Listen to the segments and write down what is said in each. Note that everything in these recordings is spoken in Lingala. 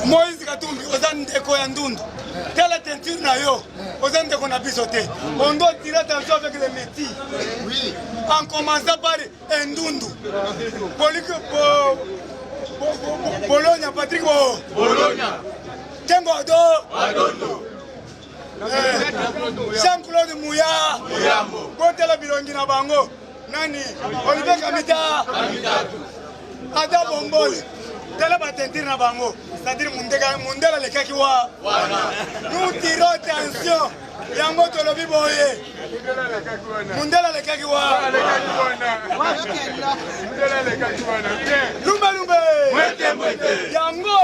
Moïse Katumbi oza ndeko ya ndundu. Telle teinture na yo, oza ndeko na biso te. On doit tirer attention avec les métis. Oui. En commençant par Ndundu. Bologna, Patrick Bologna. Tengo Adondo. Jean-Claude Mouya. Botela Bilongi na bango. Nani? Olivier Kamita. Ada Bombole. Tela batentire na bango. C'est-à-dire Mundela le kakiwa. Nous tirons attention. Yango tolobi boye. Mundela le kakiwa. Lumbe. Yango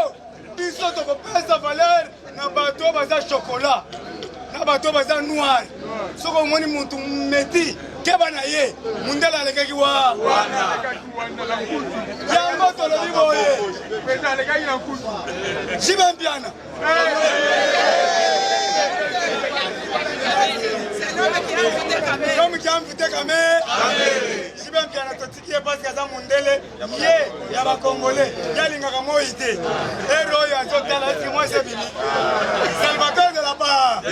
biso to pesa valeur na bato baza chocolat. Na bato baza noir. Soko moni mutu meti keba na ye. Mundela le kakiwa. Yango tolobi boye. Chibempiana. Comme qui a invité Kamé, Chibempiana Totikie parce que ça Mundele, ye, ya ba Congolais, ya lingaka moïté. Héros ya Zotala, c'est moi c'est Bini. Salvatore de la part.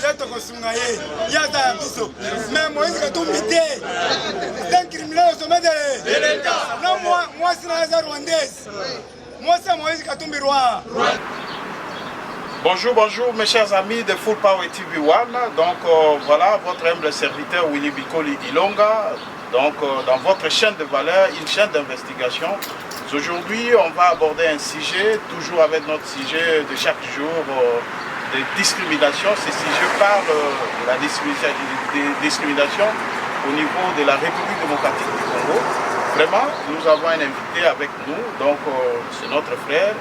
Ya Tokosunga ye, ya ta biso. Mais Moïse Katumbi té. C'est un criminel au sommet de l'État. Non, moi c'est la rwandaise. Moi c'est Moïse Katumbi roi. Bonjour, bonjour mes chers amis de Full Power TV One. Donc voilà votre humble serviteur Willy Bikoli Ilonga. Donc dans votre chaîne de valeur, une chaîne d'investigation. Aujourd'hui on va aborder un sujet, toujours avec notre sujet de chaque jour de discrimination. Ce sujet parle de la discrimination au niveau de la République démocratique du Congo. Vraiment, nous avons un invité avec nous, donc c'est notre frère.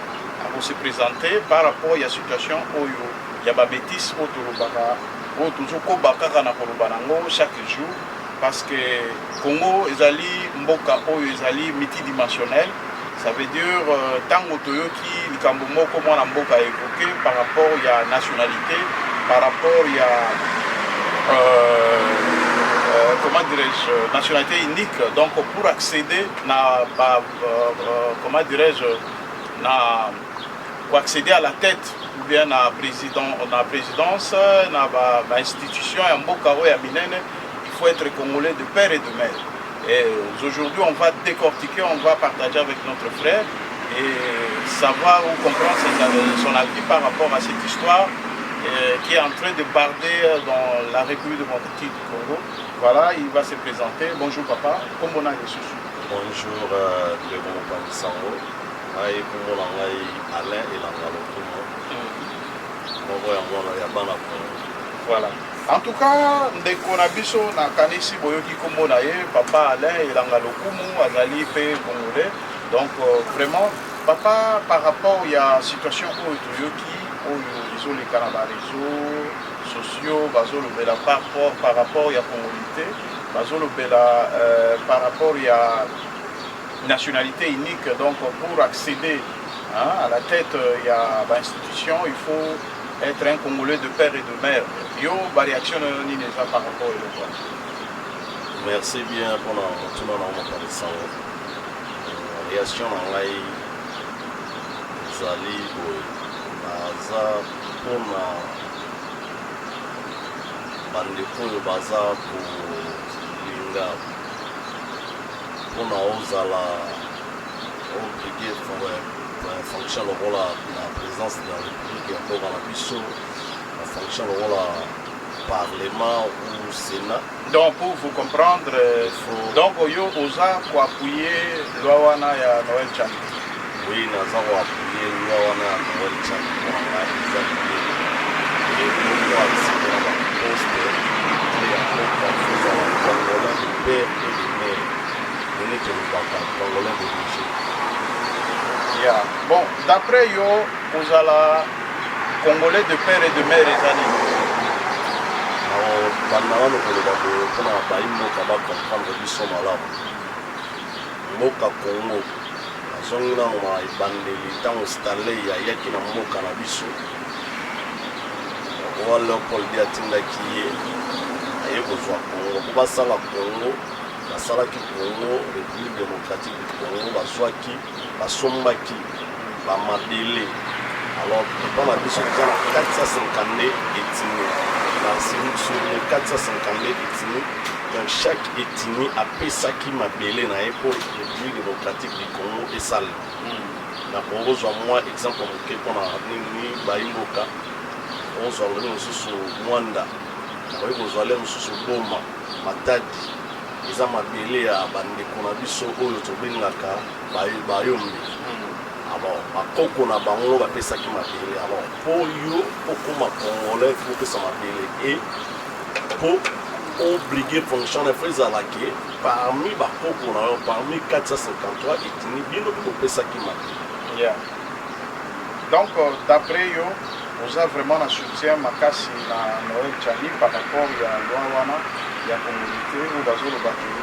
Pour se présenter par rapport à la situation où il y a des bêtises où chaque jour parce que Congo est mboka est multidimensionnel. Ça veut dire tant que qui Kambomo comment la mboka évoqué par rapport à la nationalité, par rapport à comment dirais-je nationalité unique. Donc pour accéder à comment dirais-je pour accéder à la tête ou bien à la présidence, à l'institution, il faut être congolais de père et de mère. Et aujourd'hui, on va décortiquer, on va partager avec notre frère et savoir ou comprendre son avis par rapport à cette histoire qui est en train de barder dans la République démocratique du Congo. Voilà, il va se présenter. Bonjour papa, comment on a reçu? Bonjour, le bon Sango. Alain et voilà. En tout cas, ndeko na biso na kanisi boyoki kombo na ye papa Alain et Langalokumu azali pe congolais. Donc vraiment papa par rapport à la situation où toyoki où les canaba réseaux sociaux bazolo bela par rapport à la congolité bazolo bela par rapport à nationalité unique, donc pour accéder à la tête il y a l'institution, il faut être un Congolais de père et de mère. Yo, réaction par rapport à merci bien pour la réaction à Zali Baza pour la bande Baza pour Linga. On a osé obliger pour fonctionner le rôle de la présidence de la République et encore dans la mission, fonctionner le rôle du Parlement ou Sénat. Donc pour vous comprendre, donc yo osa pour appuyer Loawana et Noël Chan. Oui, nous avons appuyé Loawana et Noël Chan pour appuyer et pour accéder à la poste et à Congolais de père et de mère. Yeah. Bon, d'après yo, vous allez Congolais de père et de mère les années. Moka Congo, azongi na ma ibandeli tango Stanley ayaki na moka na biso. Wa Leopold atindaki ye aye kozwa Congo, ko basala Congo. Basalaki Congo, République démocratique du Congo, bazwaki, basombaki bamabele. Alors papa na biso eza na 452 ethnie. Sur les 452 ethnies, dans chaque ethnie apesaki mabele na ye pour République démocratique du Congo esala. Na kozwa mwa exemple moke mpona nini bayimboka ozwa lelo mosusu Mwanda oyo kozwa lelo mosusu Boma Matadi eza mabele ya bandeko na biso oyo tobengaka bayombe. Alors bakoko na bango bapesaki mabele. Alors po yo okoma congolais faut pesa mabele et po obliger fonctionner ezalaki parmi bakoko na yo parmi 453 ethnies bino bopesaki mabele. Yeah. Donc, d'après eux, vous avez vraiment un soutien makasi na Noël Tchani par rapport à l'Ouawana, il y a communauté ou dans le bateau.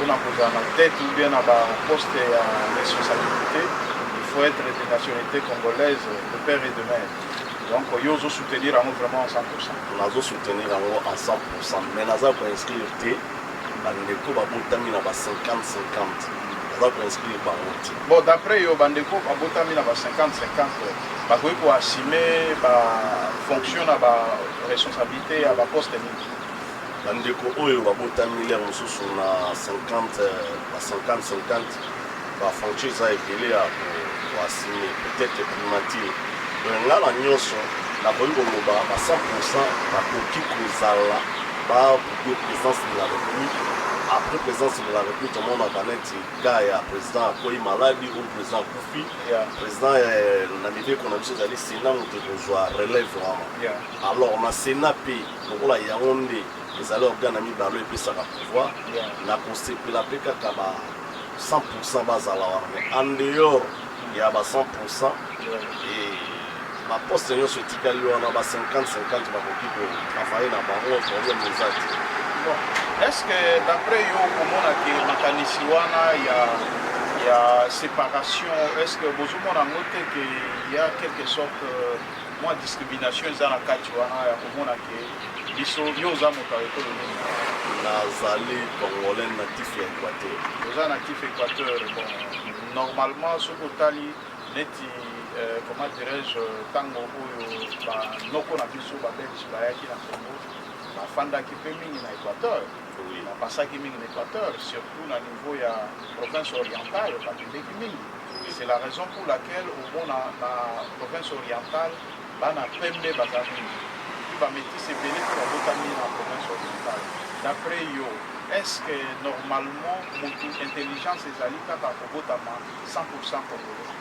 On a posé en tête ou bien à un poste à responsabilité, il faut être de nationalité congolaise de père et de mère. Donc, ils ont soutenir vraiment à 100%. Nous avons soutenir à 100%, mais nous avons inscrit le bandeko babotami na ba 50-50. Bon, d'après yo bandeko babotami na ba 50-50 bakoki koassume bafonction na baresponsabilité ya baposte mingi. Bandeko oyo babotami lere mosusu na 50-50 bafonction eza ebele ya koassume peut-être primature. Nga na nyonso nakoki koloba ba 100% bakoki kozala babude présence de la République. Après la présidence de la République, tout le monde a parlé de président Akoy Maladi ou président Koufi. Président Namibé qu'on a vu aller Sénat, on te relève vraiment. Alors, on a Sénat pays, donc là, il y a un des allées organes Balo et puis ça va pouvoir. On a constaté la PK 100% base à la mais en dehors, il y a 100%. Et ma poste, on se dit qu'il y a 50-50 pour travailler dans le problème des actes. Bon. Est-ce que d'après yo komona ke makanisi wana il y a séparation, est-ce que vous avez que il y a quelque sorte moins discrimination dans la kati wana ya komona ke biso yo za moto économique nazali congolais natif ya Équateur. Vous natif Équateur. Bon, normalement ce kotali neti comment dirais-je tango oyo ba noko na biso ba belge ba yaki na Congo bafandaki mpe mingi na Équateur. Bapasaki mingi na Équateur, surtout na niveau ya province orientale bakendeki mingi. C'est la raison pour laquelle au bon na province orientale bana pembe baza mingi puis bamétisi ebele mpe babotami na province orientale. D'après yo, est-ce que normalement motu intelligence ezali kaka kobotama 100% congolais?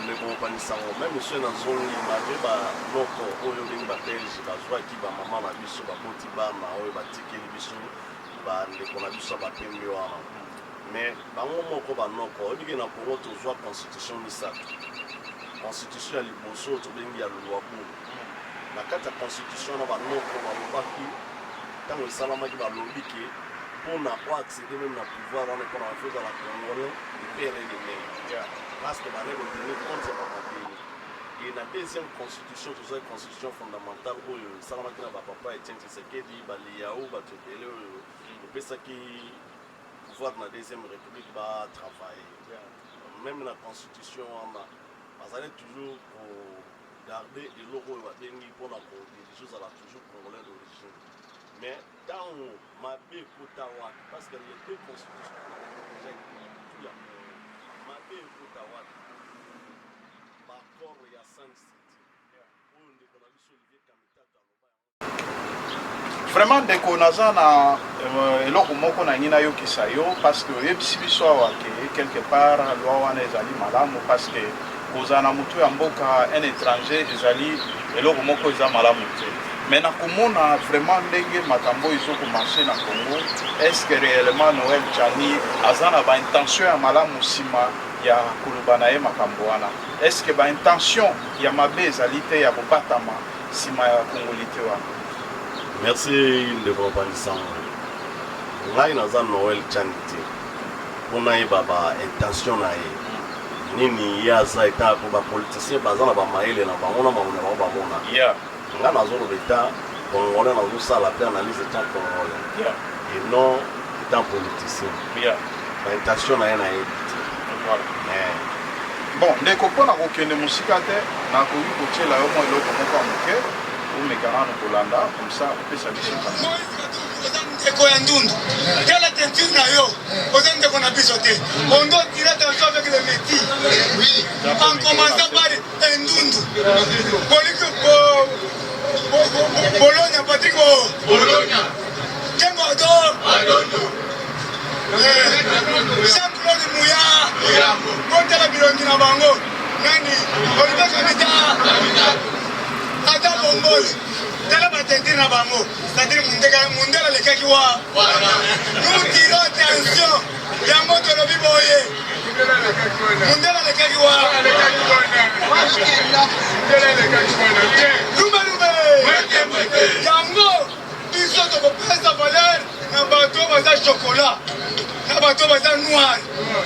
Lekobanisango même monsieur nazongi malgré banoko oyo ndenge babelge bazwaki bamama na biso baboti bana oyo batikeli biso bandeko na biso bapembi wana mais bango moko banoko oyebiki na Congo tozwa constitution misato. Constitution ya liboso tobengi ya lwabu na kati ya constitution na banoko balobaki ntango esalamaki balobi ke mpona oaccéder même na pouvoir wana mpona bafeza la congolais epere lemere parce que les données compte et la deuxième constitution, toute une constitution fondamentale où ça va être papa et tiens c'est que dit baliaou batubele le ça qui pouvoir dans la deuxième république va travailler même la constitution on a parce qu'elle toujours pour garder et logo va venir pour la des choses à la toujours congolais d'origine mais dans ma bé kotawa parce que les deux constitutions vraiment ndeko naza na eloko moko na ngina yokisa yo parce que oyebisi biso awa ke quelque part loi wana ezali malamu parce que kozala na motu ya mboka un étranger ezali eloko moko eza malamu te mais nakomona vraiment ndenge makambo ezokomarche na Congo. Est-ce que réellement Noël Tchani aza na baintention ya malamu nsima ya koloba na ye makambo wana? Est-ce que baintention ya mabe ezali te ya kobatama nsima ya kongolité wana? Merci de compagnie. Ngai naza Noël Tchani te mpona yeba baintention na ye nini ye aza eta po bapoliticien baza na bamayele na bango na mamona bango bamona nga nazoloba eta congolais nazosala mpe analyse etant congolais et non etant politicien baintention na ye na yebi te bon ndeko mpona kokende mosika te nakoki kotiela yo mwa eloko moko ya moke omekana na kolanda comme ça opesa biso ndeko ya ndundu tala teinture na yo oza ndeko na biso te on doit tirer attention avec le métier en commençant par endundu boliki Bologna Patrick Bologna Kengo Adondo Jean-Claude Mouya kotala bilongi na bango nani Olivier Kamita ata Bongole tala batenti na bango c'est-à-dire mundela lekaki wa nous tirons attention yango tolobi boye mundela lekaki wa yango biso tokopesa valeur na bato baza chocolat na bato baza noir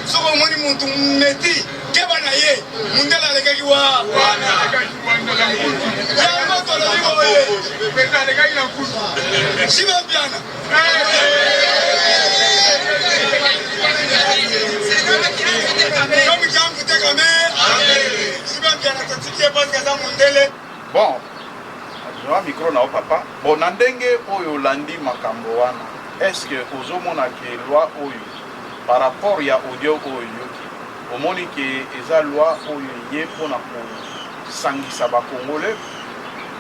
soko omoni mutu meti keba na ye mundela alekaki wa yango tolobi boye shiba biana komi kampu tekame shiba biana totikie pasi aza mundele bon azwa micro na yo papa bon na ndenge oyo olandi makambo wana est-ce que ozomona ke loi oyo par rapport ya audio oyo yoki omoni ke eza loi oyo ye mpona kosangisa bakongole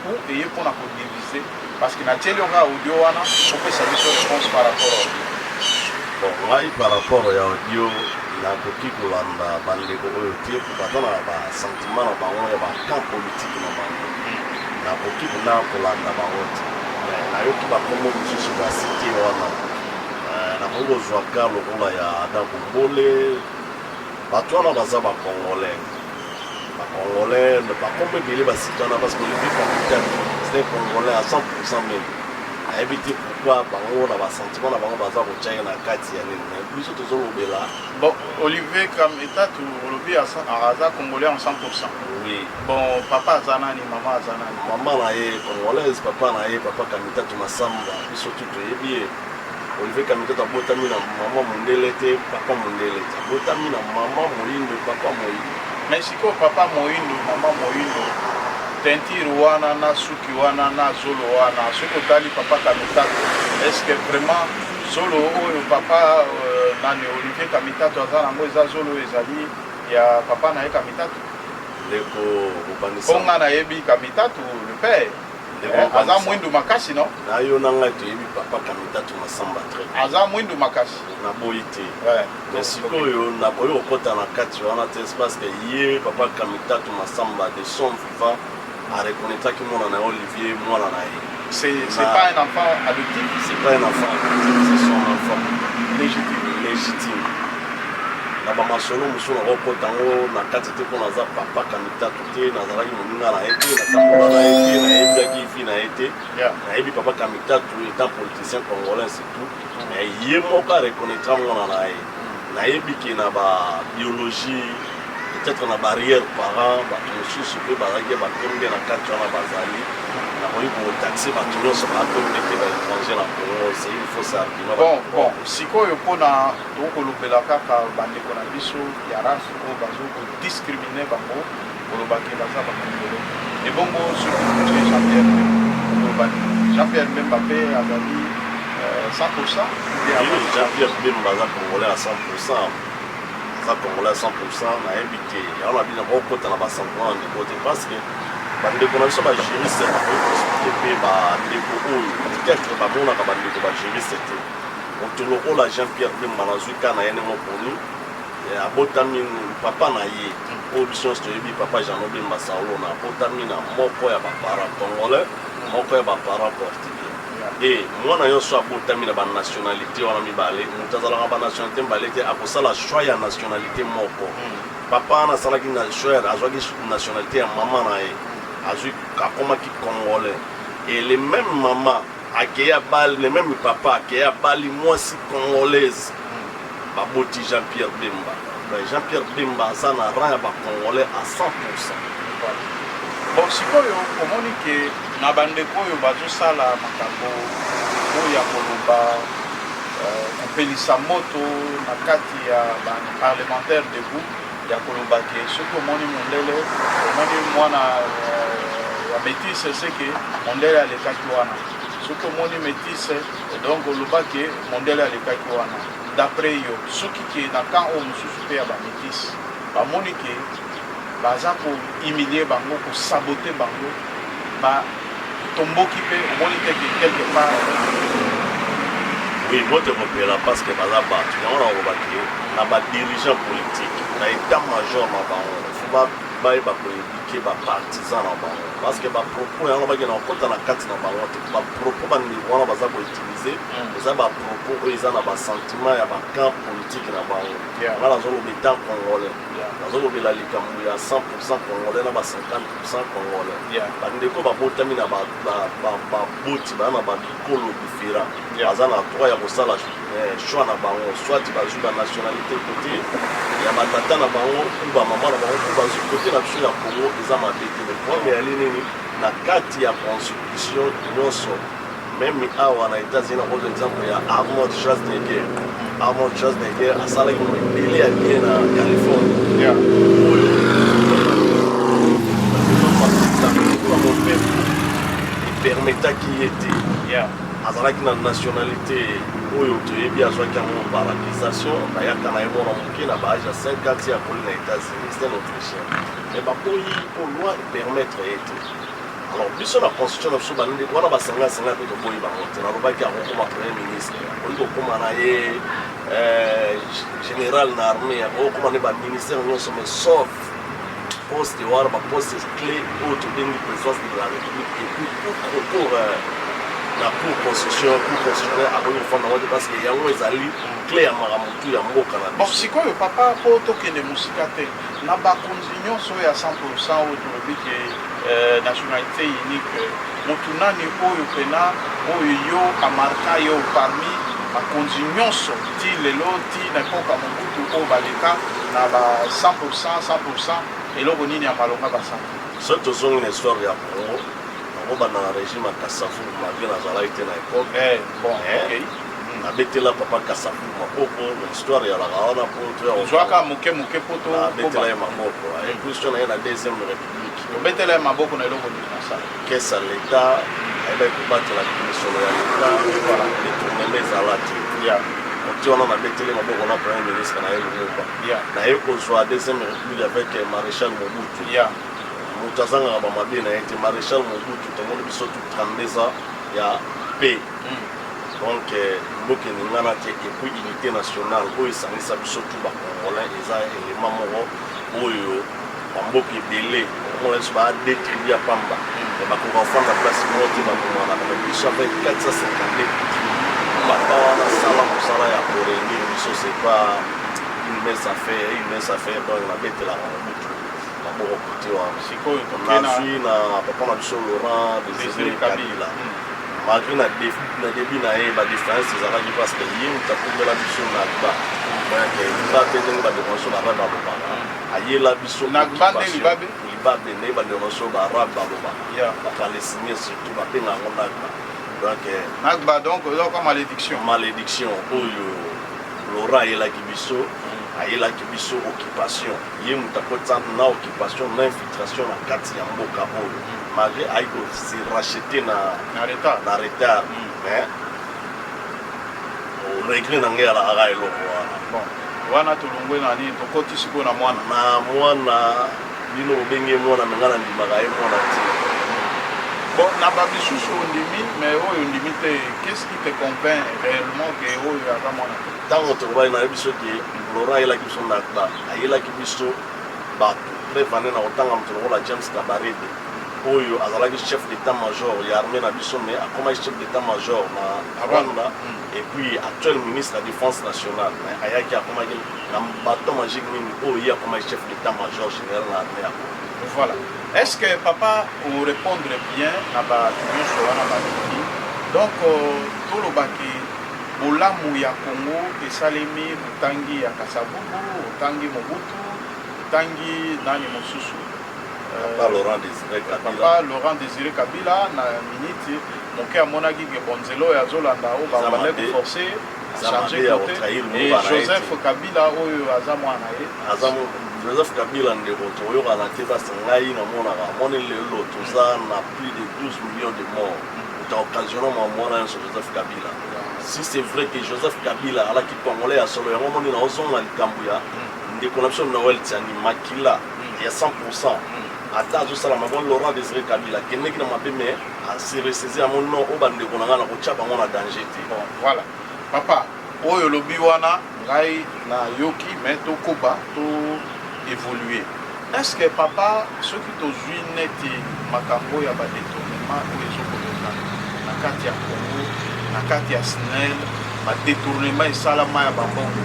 ou eye mpona kodivise parce que natieli oka audio wana opesa biso réponse par rapport à bon ngai par rapport ya audio nakoki kolanda bandeko oyo te baza na basentiment na bango ya bacamp politique na bango nakoki kuna kolanda bango te nayoki bakombo mosusu basite wana nakoki kozwaka lokola ya Adam Bombole bato wana baza bacongolais bakombo ebele basite wana parce que Olivier Kamita c'est congolais à 100% même nayebi te pourquoi bango na basentiment na bango baza kotyaka na kati ya nini mais biso tozolobela bon Olivier Kamita olobi aza congolais en 100%. oui bon papa aza nani mama aza nani mama na ye congolaise papa na ye papa Kamita Masamba biso tu toyebi ye Olivier Kamita abotami na mama mondele te papa mondele te abotami na mama moyindo papa moyindo mais sikoyo papa moyindo mama moyindo teinture wana na suki wana na zolo wana soki otali papa Kamita est-ce que vraiment zolo oyo papa nani Olivier Kamita aza nango eza zolo ezali ya papa na ye Kamita ndeko kopanisa onga nayebi Kamita le père aza mwindu makasi non nayo na ngai toyebi papa Kamita Masamba très aza mwindu makasi naboyi te mais sikoyo naboyi kokota na kati wana te parce que ye papa Kamita Masamba de son vivant areconnaîtraki mwana na Olivier mwana na ye c'est pas un enfant adoptif c'est pas un enfant c'est son enfant légitime na bamasolo mosusu nakokota yango na kati te mpo naza papa Kamita te nazalaki moninga na ye te natambola na ye te nayebiaki vi na ye te nayebi papa Kamita étant politicien congolais surtout mais ye moko areconnaîtra mwana na ye nayebi ke na babiologie peut-être na barrière parent bato mosusu mpe bazalaki batombe na kati wana bazali nakoki kotaxe bato nyonso batombe te baétranger na Congo c'est une fausse argument bon sikoyo mpona tokolobela kaka bandeko na biso ya race oyo bazokodiscrimine bango olobaki baza bakongole ebongo soki motie Jean-Pierre Bemba mpe azali 100% Jean-Pierre Bemba aza congolais à 100%. Congolais à 100%, nayebi te yango nabina bakokota na basentiment na ndeko te parce que bandeko na biso bagériste bakoexplike mpe bandeko oyo peut-être bamonaka bandeko bagériste te moto lokola Jean-Pierre Bemba nazwi ka na ye ndenge moponi abotami papa na ye oyo biso nyonso toyebi papa Jean Bemba Saulo na abotami na moko ya baparent congolais moko ya baparent portugais et mwana nyonso abotami na banationalité wana mibale moto azalaka banationalité mibale te akosala choix ya nationalité moko papa wana asalaki na choix azwaki nationalité ya mama na ye azwi akomaki congolais et le même mama akei abali le même papa akei abali mwasi congolaise baboti Jean-Pierre Bemba Jean-Pierre Bemba aza na rang ya bacongolais à 100%. bon sikoyo omoni ke na bandeko oyo bazosala makambo oyo ya koloba kopelisa moto na kati ya parlementaire debout ya kolobaki soki omoni mondele omoni mwana ya métisse seke mondele alekaki wana soki omoni métisse donc olobaki mondele alekaki wana d'après yo soki ke na camp oyo mosusu mpe ya bamétisse bamoni ke baza kohumilie bango kosabote bango batomboki mpe omoni te ke quelque part oui bote kopela parce que baza bato yango na kolobaki na badirigant politique na état major na bango fo bayeba koyebike bapartisan na bango parce que bapropos yango baki na kokota na kati na bango te bapropos bandeko wana baza koutilize eza bapropos oyo eza na basentiment ya bacamp politique na bango nga nazoloba état congolais nazolobela likambo ya 100% congolais na ba 50% congolais bandeko babotami na baboti baa na babikolo différent baza na droit ya kosala choix na bango soit bazwi banationalité côté ya batata na bango ou bamama na bango ou bazwi côté na biso ya congo eza mabe te mais problème eyali nini na kati ya constitution nyonso même awa na états-unis nakoza exemple ya Arnold Schwarzenegger asalaki mobele ya bien na californie oyo epermetaki ye te azalaki na nationalité oyo toyebi azwaki yango par accusation bayaka na ye mwana moke na baage ya 50 ya koli na états-unis c'était autrichien mais bakoyi po loi epermettre ye te alors biso na constitution na biso banende wana basengasenga mpe toboyi bango te nalobaki akokoma premier ministre akoki kokóma na ye général na armée akokokóma ne baministère nyonso mais sauf poste wana baposte clé oyo tobengi présidence de la république et puis pour na cour constitutionnel akoki kofanda ngo te parce que yango ezali clé ya makambo tu ya mboka na bon sikoyo papa mpo tokende mosika te na bakonzi nyonso oyo ya 100% oyo tolobi ke nationalité unique motu nani oyo pena oyo yo amarka yo parmi bakonzi nyonso ti lelo ti na epoka mobutu oyo baleka na ba 100% eloko nini ya malonga basala soki tozongi na histoire ya congo nakobanda na régime ya kasavu malgré nazalaki te na époque bon nabetela papa kasavu maboko na histoire yalaka wana po ozwaka moke po nabetela ye maboko inclusion na ye na deuxième république obetela ye maboko na eloko nini nasala kese ya l'état ayebaki kobatela misolo ya l'état détourneme ezalaki oti wana nabeteli maboko na premier ministre na ye lumumba naye kozwa deuxième république avec maréchal mobutu moto azangaka bamabe na ye te maréchal mobutu tomoni biso tu 32 ans ya paix donc mboka eningana te epuis unité nationale oyo esangisa biso tu bacongolais eza élément moko oyo bamboka ebele omona biso baadétribu ya pamba bakoka kofanda place moko te bakomanaka me biso avec 452 papa wana sala mosala ya korenge biso c'est pas une mince affaire donc nabetelaka mobutu maboko kote wana sikoyo nazwi na papa na biso Laurent Désiré Kabila malgré na début na ye badiférence ezalaki parce que ye moto akobela biso nagba ba te ndenge badémonstration barabe balobaka ayela biso libabe nde badémonstration barabe balobaka bakalesigne surtout babenga yango nagba donc nagba donc comme malédiction oyo Laurent ayelaki biso occupation ye moto akotisa na occupation na infiltration na kati ya mboka oyo malgré ayi kosi racheter na retard mais regret na ngai alaka eloko wana wana tolongwe na nini tokoti sikoyo na mwana bino obenge mwana me ngai nandimaka ye mwana te bon na babisusu ondimi mais oyo ondimi te qu'est-ce qui te convainc réellement ke oyo aza mwana te ntango tokobali na ye biso ke Laurent ayelaki biso nagba ayelaki biso bato prevane na kotanga moto lokola James Kabarebe oyo azalaki chef d'état-major ya armée na biso mais akomaki chef d'état-major na Rwanda et puis actuel ministre de la défense nationale ayaki akomaki na bato magique nini oyo ye akomaki chef d'état-major général na armée ya voilà est-ce que papa orépondre bien na bato nyonso wana balobi donc tolobaki bolamu ya Congo esalemi motangi ya Kasavubu otangi Mobutu otangi nani mosusu Papa Laurent Désiré Kabila na minute moke amonaki ke bonzelo ya zolanda o babale ko forcer changer côté et Joseph Kabila oyo aza mwana ye Joseph Kabila ndeko toyoka na te basi ngai namonaka moni lelo toza na plus de 12 millions de morts ta occasionné mwana sur Joseph Kabila. Si c'est vrai que Joseph Kabila ala ki congolais ya solo yango moni na ozonga likambo ya ndeko na biso Noël Tiani makila ya 100%. Ata azosala mabon Laurent Désiré Kabila kendeki na mabe me se ressaisir à mon nom au bandeko na nga na kotia bango na danger te. Bon, voilà. Papa, oyo lobi wana ngai na yoki mais to koba to évoluer. Est-ce que papa ceux qui tozui neti makambo ya ba détournement ou ezokoyoka na kati ya Congo na kati ya SNEL ba détournement esalama ya bambongo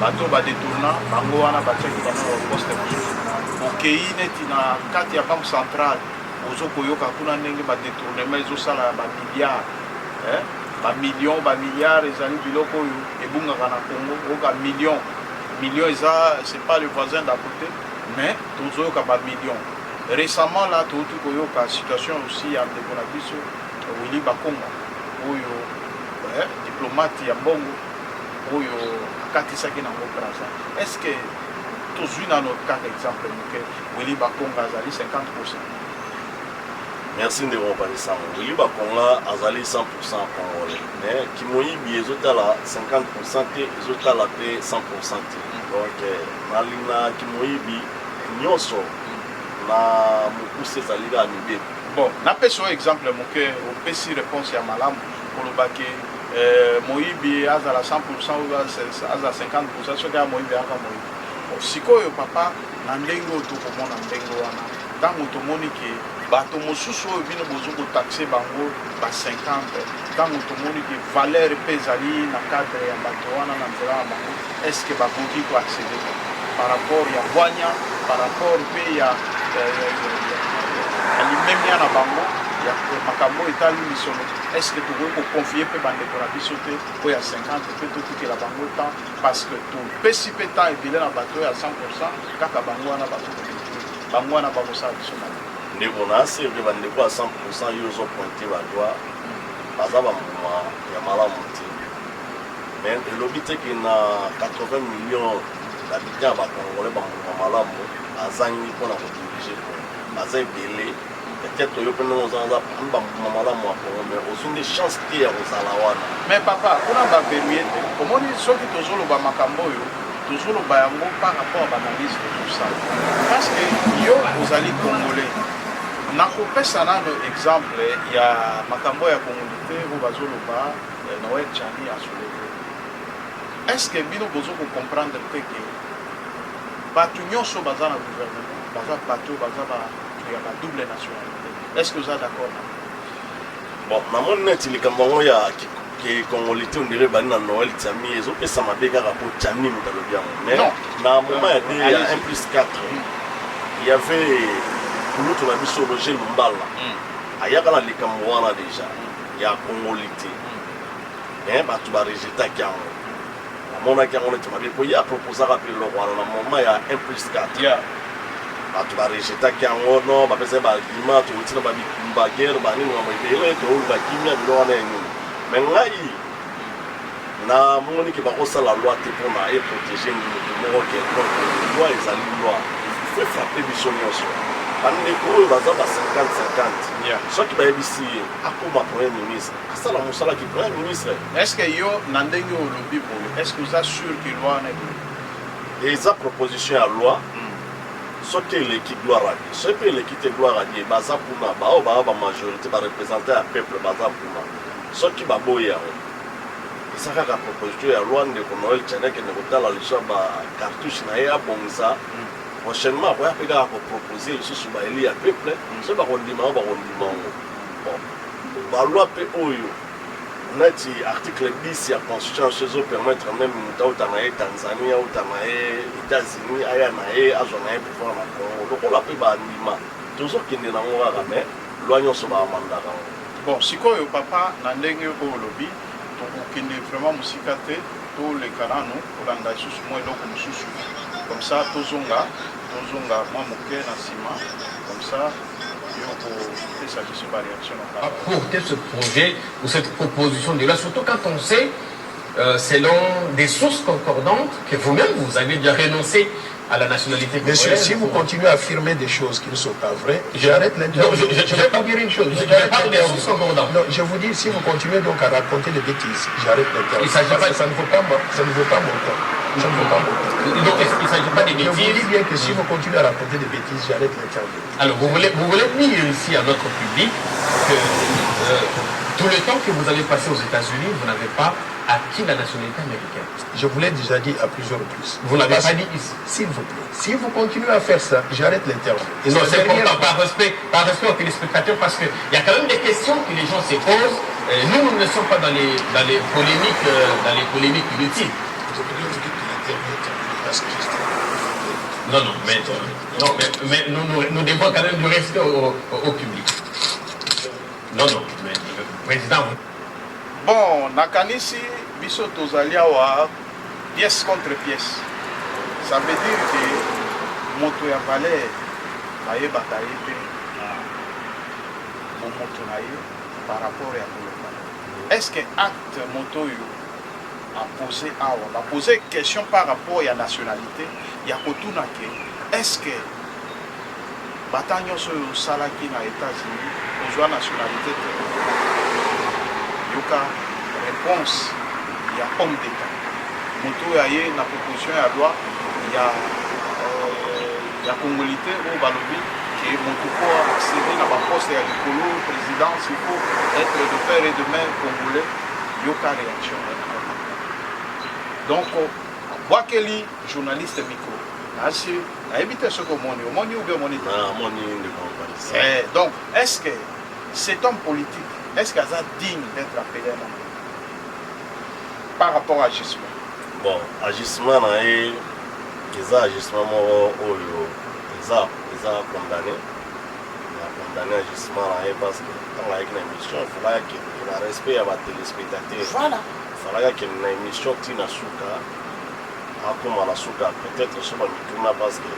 bato ba détourna bango wana batiaki bango na poste mosusu okei neti na kati ya banque centrale ozokoyoka kuna ndenge ba détournement ezosala ba milliards ba millions ba milliards ezali biloko oyo ebungaka na Congo oka millions eza c'est pas le voisin d'à côté mais tozoyoka ba millions. Récemment là touti koyoka situation aussi ya ndeko na biso Willy Bakongo oyo diplomate ya mbongo oyo akatisaki nango Braza. Est-ce que tozwi na notre cas exemple que Willy Bakongo azali 50%? Merci de reparler. Willy Bakongo azali 100% congolais mais kimoyibi ezotala 50% te ezotala pe 100% te. Donc nalina kimoyibi nyonso na mukuse ezali ga mibe. Bon, napesa exemple moke opesi réponse ya malamu kolobaki moyibi azala 100% ou azala 50% soki ya moyibi aka moyibi. Bon, sikoyo papa na ndenge oyo tokomona ndenge wana ntango tomoni ke bato mosusu oyo bino bozokotaxe bango ba 50 ntango tomoni ke valeur mpe ezali na cadre ya bato wana na nzela ya bango estce bakoki koaccéder par rapport ya bwanya par rapport mpe ya limemia na bango ya makambo etali misono estce tokoki koconfie mpe bandeko na biso te oyo ya 50 mpe totikela bango temps parce que topesi mpe temps ebele na bato oyo ya 100% kaka bango wana bango wana bakosala biso mabe ndeko na asirve bandeko ya 100% yo ozopointe badwa baza bamoma ya malamu te mais elobi teke na 80 millions d'habitants ya bakongolais bamoma malamu azangi mpona kodirige baza ebele peut-être yo mpe ndenge ozaza bamoma malamu ya kongo mais ozwi nde chance te ya kozala wana. mais papa kuna baverwie te omoni soki tozoloba makambo oyo tozoloba yango par rapport à banalyse de tout ça parce que yo ozali congolais nakopesa nano exemple ya makambo ya congolité oyo bazoloba Noël Tiani asoleke. Est-ce que bino bozokocomprendre te ke bato nyonso baza na gouvernement baza bato baza ya ba double nationalité? Est-ce que vous êtes d'accord? Bon, namoni neti likambo yango ya congolité ondire bani na Noël Tiani ezopesa mabe kaka po Tiani moto alobi yango mais na moment ya de ya 1+4 il y avait Kulutu na biso Roger Lumbala ayaka na likambo wana déjà ya congolité mais bato barejetaki yango amonaki yango neti mabe po ye aproposaka mpe eloko wana na moment ya 1+4 bato barejetaki yango no bapesai baargument touti na babikumba guerre banini mamo ebele tooluka kimia bilo wana ya nini mais ngai na moni ke bakosala loi te mpona eprotege moto moko quelconque loi ezali loi faut frapper biso nyonso bandeko oyo baza ba 50-50 soki bayebisi ye akoma premier ministre asala mosala ki premier ministre. Est-ce que yo na ndenge olobi boye est-ce que oza sûr ke loi wana eza proposition ya loi soki eleki gloire adi soki mpe eleki te gloire adi baza kuna bao baa bamajorité bareprésente ya peuple baza kuna soki baboyi yango eza kaka proposition ya loi ndeko Noël Tiani akende kotala liso ya bacartouche na ye abongisa prochainement akoya mpe kaka kopropose lisusu baeli ya peuple soki bakondima yango bakondima yango baloi mpe oyo neti article 10 ya constitution ezopermettre même moto auta na ye Tanzanie auta na ye États-Unis aya na ye azwa na ye pouvoir na Congo lokola mpe bandima tozokende nango kaka mais loi nyonso baamandaka yango. Bon sikoyo papa na ndenge oyo olobi tokokende vraiment mosika te toleka nano kolanda lisusu mwa eloko mosusu comme ça tozonga mwa moke na nsima comme ça à porter ce projet ou cette proposition de loi, surtout quand on sait, selon des sources concordantes, que vous-même vous avez déjà renoncé à la nationalité Monsieur, congolaise. si vous continuez à affirmer des choses qui ne sont pas vraies, j'arrête l'interview. Je vais vous dire une chose. Je parle des sources concordantes. Non, je vous dis, si vous continuez donc à raconter des bêtises, j'arrête l'interview. Il s'agit Parce pas- que ça ne vaut pas mon temps. Ça ne vaut pas mon temps. Ça ne vaut pas mon temps. Donc, il ne s'agit pas des Je vous dis bêtises. bien que si vous continuez à raconter des bêtises, j'arrête l'interview. Alors, vous voulez dire ici à notre public que tout le temps que vous avez passé aux États-Unis, vous n'avez pas acquis la nationalité américaine. Je vous l'ai déjà dit à plusieurs reprises. Vous n'avez Parce- pas dit ici. S'il vous plaît. Si vous continuez à faire ça, j'arrête l'interview. Et Non, la c'est dernière- important, par respect aux téléspectateurs, parce qu'il y a quand même des questions que les gens se posent. Nous ne sommes pas dans les polémiques inutiles. Je vous dis que l'interview est terminée parce que je suis- Non, mais nous devons quand même du respect au public. Non, mais président, Bon, nakanisi biso tozali awa pièce contre pièce. Ça veut dire que moto ya valeur ayebaka ye mpe bomoto na ye par rapport ya koloba. Est-ce que acte moto oyo apose awa bapose question par rapport ya nationalité ya kotuna ke est-ce que bata nyonso oyo osalaki na États-Unis ozwa nationalité te? Yoka réponse il y a homme d'État moto ya ye na proposition ya loi ya congolité oyo balobi ke moto po accéder na baposte ya likolo présidence il faut être de père et de mère congolais yoka réaction donc bwakeli journaliste micro nasi nayebi te soki omoni ou bien omoni te. Donc est-ce que cet homme politique est-ce qu'il est digne d'être appelé un homme par rapport à agissement? Bon, agissement na ye eza agissement moko oyo eza condamné agissement na ye parce que ntango ayaki na émission ifalaka kende na respect ya batelespectateur ifalaka kende na émission ntina suka akóma na suka peut-être so bamituna parce que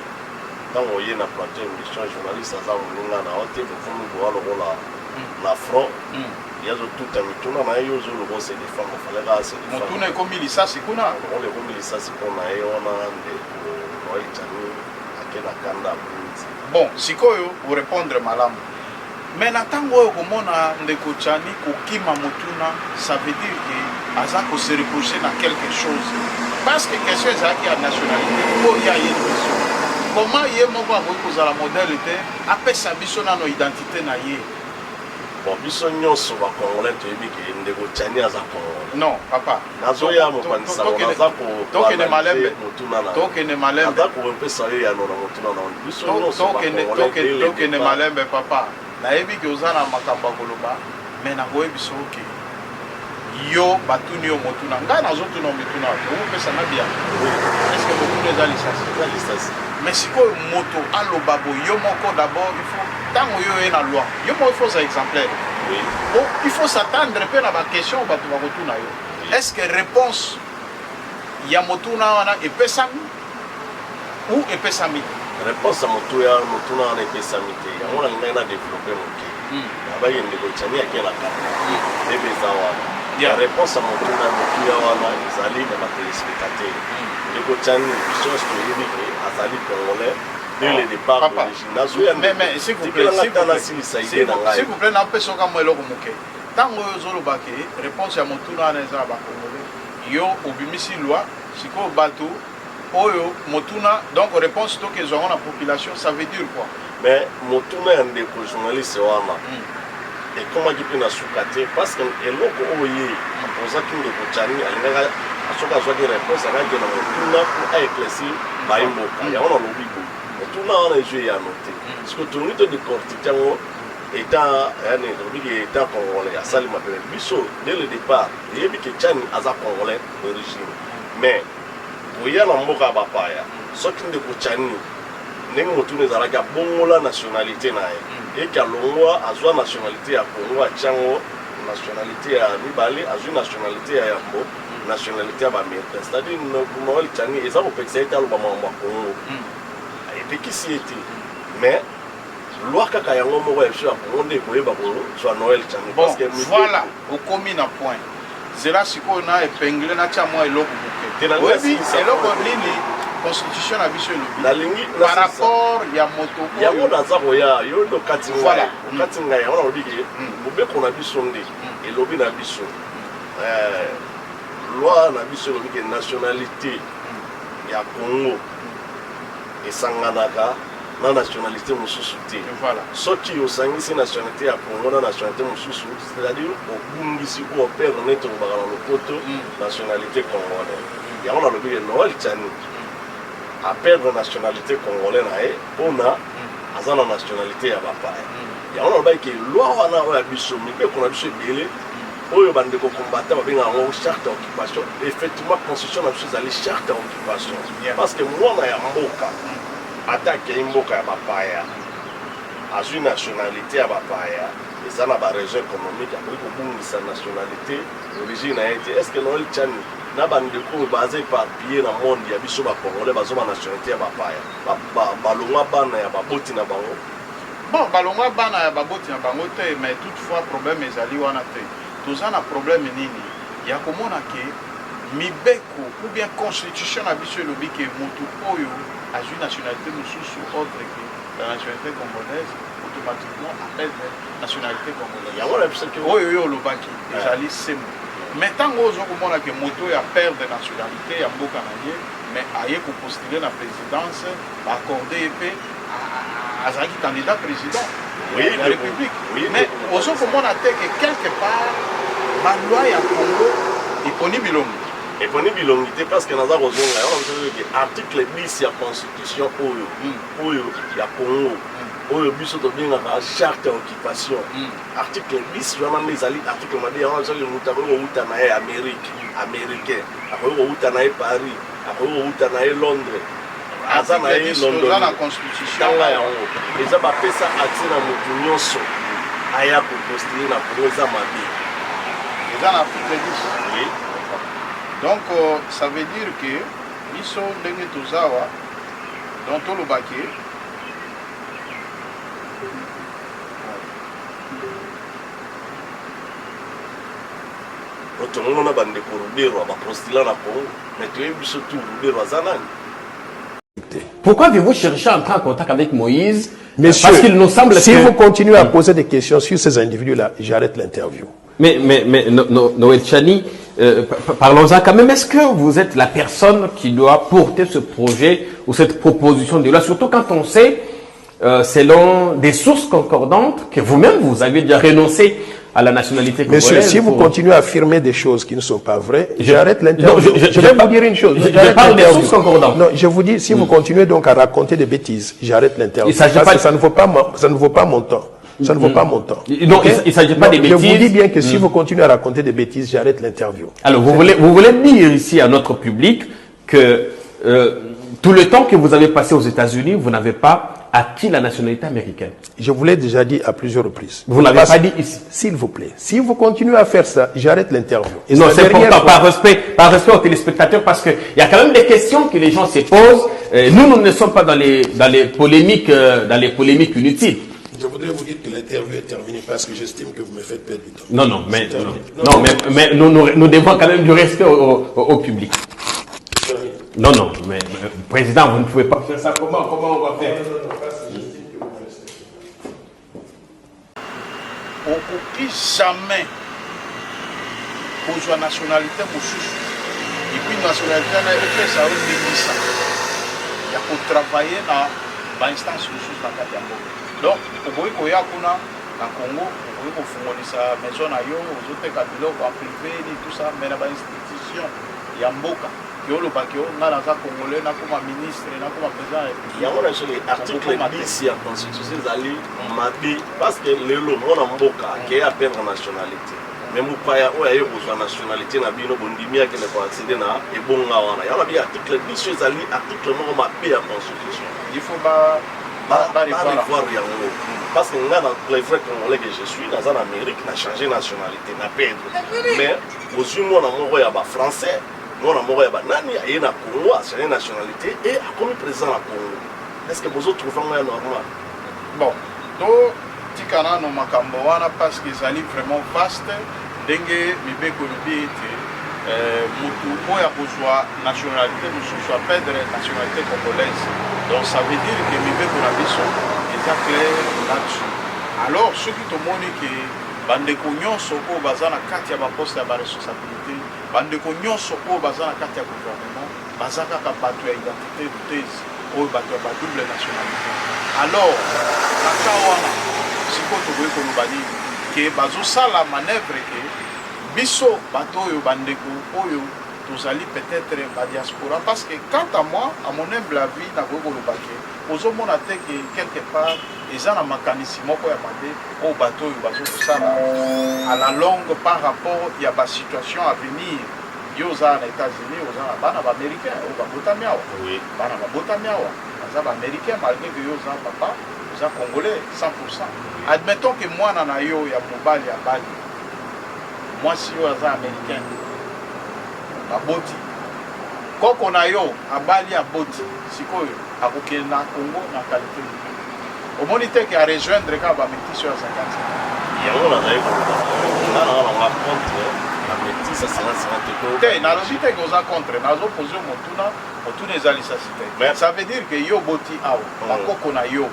ntango oye na plateau émission journaliste aza moninga na yo te bofumi boa lokola na front yazotuta mituna na ye ozoloba se défendre falaka se motuna ekomi lisasi kuna ole ekomi lisasi mpo na ye wana ndeko noelitani ake na kanda abunzi. Bon, sikoyo orépondre malamu mais na ntango oyo komona ndeko Tchani kokima motuna ça veut dire que aza kose reprocher na quelque chose parce que question ezalaki ya nationalité oyo ya ye biso comment ye moko akoki kozala modèle te apesa biso nano identité na ye. Bon, biso nyonso bakongolais toyebi ke ndeko Tchani aza congolais. Non, papa. nazoya mopanisa naza tokende malembe motuna na tokende malembe naza kopesa yo yano na motuna na biso nyonso tokende malembe papa nayebi ke oza na makambo ya koloba me nakoyebi soki yo batuni yo motuna ngai nazotuna mituna okopesa na bia eske motuna eza lisasi mais sikoyo moto aloba bo yo moko d'abord il faut ntango yo oye na loi yo moko il faut ça exemplaire bon il faut s'attendre mpe na baquestion bato bakotuna yo est-ce que réponse ya motuna wana epesami ou epesami réponse ya motuna wana epesami te yango na ngai na développe moke nabaye ndeko Tchani ake na kanda ndebe eza wana ya réponse ya motuya wana ezali na batelespectateur ndeko Tchani biso nyonso toyebi ke azali congolais dès le départ mais s'il vous plaît napesa oka mo eloko moke ntango oyo ozoloba ke réponse ya motuna wana eza na bacongolais yo obimisi loi sikoyo bato oyo motuna donc réponse toke ezwango na population ça veut dire quoi? mais motuna ya ndeko journaliste wana ekomaki mpe na suka te parce que eloko oyo ye ozaki ndeko Tchani alingaka soki azwaki réponse akaki na motuna po aéclaircir bayimboka yango na lobi boye motuna wana ezwi yano te parceque tolingi todecortique yango état yani tolobiki état congolais asali mapene biso dès le départ eyebi ke Tchani aza congolais d'origine mais koya na mboka ya bapaya soki ndeko Tchani ndenge motuna ezalaki abongola nationalité na ye eki alongwa azwa nationalité ya Congo atiango nationalité ya mibale azwi nationalité ya yambo nationalité ya baméricain c'est-à-dire Noel Tchani eza kopekisa ete aloba makambo ya Congo epekisi ye te mais loi kaka yango moko ya biso ya Congo nde ekoyeba kozwa Noel Tchani bon voilà okomi na point zela sikoyo na epingle natia mwa eloko moke oyebi eloko nini constitution na biso nalingi par rapport ya moto yango naza koya yo ndo kati Voilà. kati ngai yango nalobi ke mobeko na biso nde elobi na biso loi na biso elobi ke nationalité ya Congo esanganaka na nationalité mosusu te. Voilà. Soki osangisi nationalité ya Congo na nationalité mosusu, c'est-à-dire obungisi ou opère neti obaka na lopoto nationalité congolaise. Yango nalobi ke Noël Tchani aperdre nationalité congolaise na ye mpona aza na nationalité ya bapaya. Yango nalobi ke loi wana oyo ya biso mibeko na biso ebele oyo bandeko kombata babenga yango charte ya occupation. Effectivement constitution na biso ezali charte ya occupation parce que mwana ya mboka attaque mboka ya bapaya azwi nationalité ya bapaya eza na baregion économique akoki kobungisa nationalité origine na ye te. Est ce que Noël Tchani na bandeko oyo baza éparpillé na monde ya biso bacongolais bazwa banationalité ya bapaya balongwa bana ya baboti na bango? Bon, balongwa bana ya baboti na bango te, mais toutefois problème ezali wana te. Toza na problème nini ya komona ke mibeko ou bien constitution na biso elobi ke motu oyo azwi nationalité mosusu autre que la nationalité congolaise automatiquement appelle nationalité congolaise. Yango na biso ke oyo yo olobaki ezali semo. Mais ntango ozokomona ke moto oyo aperdre nationalité ya mboka na ye mais aye kopostule na présidence baakorde ye mpe azalaki candidat président de la République. Mais ozokomona te ke quelque part baloi ya Congo eponi bilongi. eponi bilongi te parce que naza kozonga yango nabisoke article 10 ya constitution oyo ya Congo oyo biso tobengaka charte ya occupation. Article 10 wana nde ezali article mabe yango nabisoke moto akoki kowuta na ye américain akoki kowuta na ye Paris akoki kowuta na ye Londres aza na ye London tanga yango eza bapesa accès na motu nyonso aya kopostule na Congo eza mabe eza na article 10. oui. Donc ça veut dire que biso ndenge tozawa donc tolobaki otomona bandeko Rubero bapostula na Congo mais toyebi biso tu Rubero aza nani? Pourquoi avez-vous cherché à entrer en contact avec Moïse? Monsieur, parce qu'il nous semble si que... vous continuez à poser des questions sur ces individus-là, j'arrête l'interview. Mais Noël Tchani, parlons-en quand même. Est-ce que vous êtes la personne qui doit porter ce projet ou cette proposition de loi, surtout quand on sait, selon des sources concordantes, que vous-même, vous avez déjà renoncé à la nationalité congolaise? Monsieur, si vous continuez à affirmer des choses qui ne sont pas vraies, j'arrête l'interview. Je vais vous dire une chose. Je parle des sources concordantes. Non, je vous dis, si vous continuez donc à raconter des bêtises, j'arrête l'interview. Parce que ça ne vaut pas mon temps. Ça ne vaut pas mon temps. Non, okay? Il ne s'agit pas des bêtises. Je vous dis bien que si vous continuez à raconter des bêtises, j'arrête l'interview. Alors, vous voulez dire ici à notre public que tout le temps que vous avez passé aux États-Unis, vous n'avez pas acquis la nationalité américaine? Je vous l'ai déjà dit à plusieurs reprises. Vous ne l'avez pas dit ici? S'il vous plaît. Si vous continuez à faire ça, j'arrête l'interview. Non, c'est important, par respect aux téléspectateurs, parce qu'il y a quand même des questions que les gens se posent. Nous ne sommes pas dans les polémiques inutiles. Je voudrais vous dire que l'interview est terminée parce que j'estime que vous me faites perdre du temps. Non, mais nous devons quand même du respect au public. Non, mais président, vous ne pouvez pas faire ça. Comment on va faire? Okoki jamais kozwa nationalité mosusu et puis nationalité na epesa oyo ndengisa ya kotravailler na bainstance mosusu na kati ya mboka. Donc okoki koya kuna na Congo okoki kofungolisa maison na yo ozoteka biloko en privé ni tout ça mais na bainstitution ya mboka yolobaki yo nga naza congolais nakoma ministre nakoma président yango na soli article 10 ya constitution ezali mabe parce que lelo mwana mboka akeye aperdre nationalité mais mopaya oyo aye kozwa nationalité na bino bondimi akende koaccede na ebonga wana yango na bi article 10 ezali article moko mabe ya constitution il faut revoir yango parce que nga na le vrai congolais que je suis naza na Amérique na changer nationalité na perdre mais ozwi mwana moko ya bafrançais mwana moko ya banani aye na Congo achange nationalité et akomi président na Congo. Est-ce que vous trouvez ça normal? Bon, to tikana no makambo wana parce que ezali vraiment vaste ndenge mibeko lobi ete mutu oyo akozwa nationalité mosusu aperdre nationalité congolaise. Donc ça veut dire que mibeko na biso eza clair là-dessus. Alors soki tomoni ke bandeko nyonso oyo baza na kati ya baposte ya baresponsabilité, bandeko nyonso oyo baza na kati ya gouvernement baza kaka bato ya identité douteuse oyo bato ya badouble nationalité. Alors na ka wana sikoyo tokoki koloba nini ke bazosala manœuvre ke biso bato oyo bandeko oyo tozali peut-être ba diaspora, parce que quant à moi, à mon humble avis, na gogo le baké, ozomona te que quelque part eza na makanisi moko ya mabe au bateau yo bazo sala à la longue par rapport ya ba situation à venir. Yo za na États-Unis, oza na bana ba américain ou ba botamiawa. Oui, bana ba botamiawa. Baza ba américain malgré que yo za papa, oza congolais 100%. Admettons que moi na yo ya mobali ya bali. Moi si yo za américain. Aboti koko na yo abali aboti sikoyo akokende na Congo na qualité omoni te ke a rejoindre ka ba métis ya 50 yango na zaiko na nga contre la métis à 50 te na logique que oza contre na zo poser motuna ezali sasite. Mais ça veut dire que yo boti awa bakoko na yo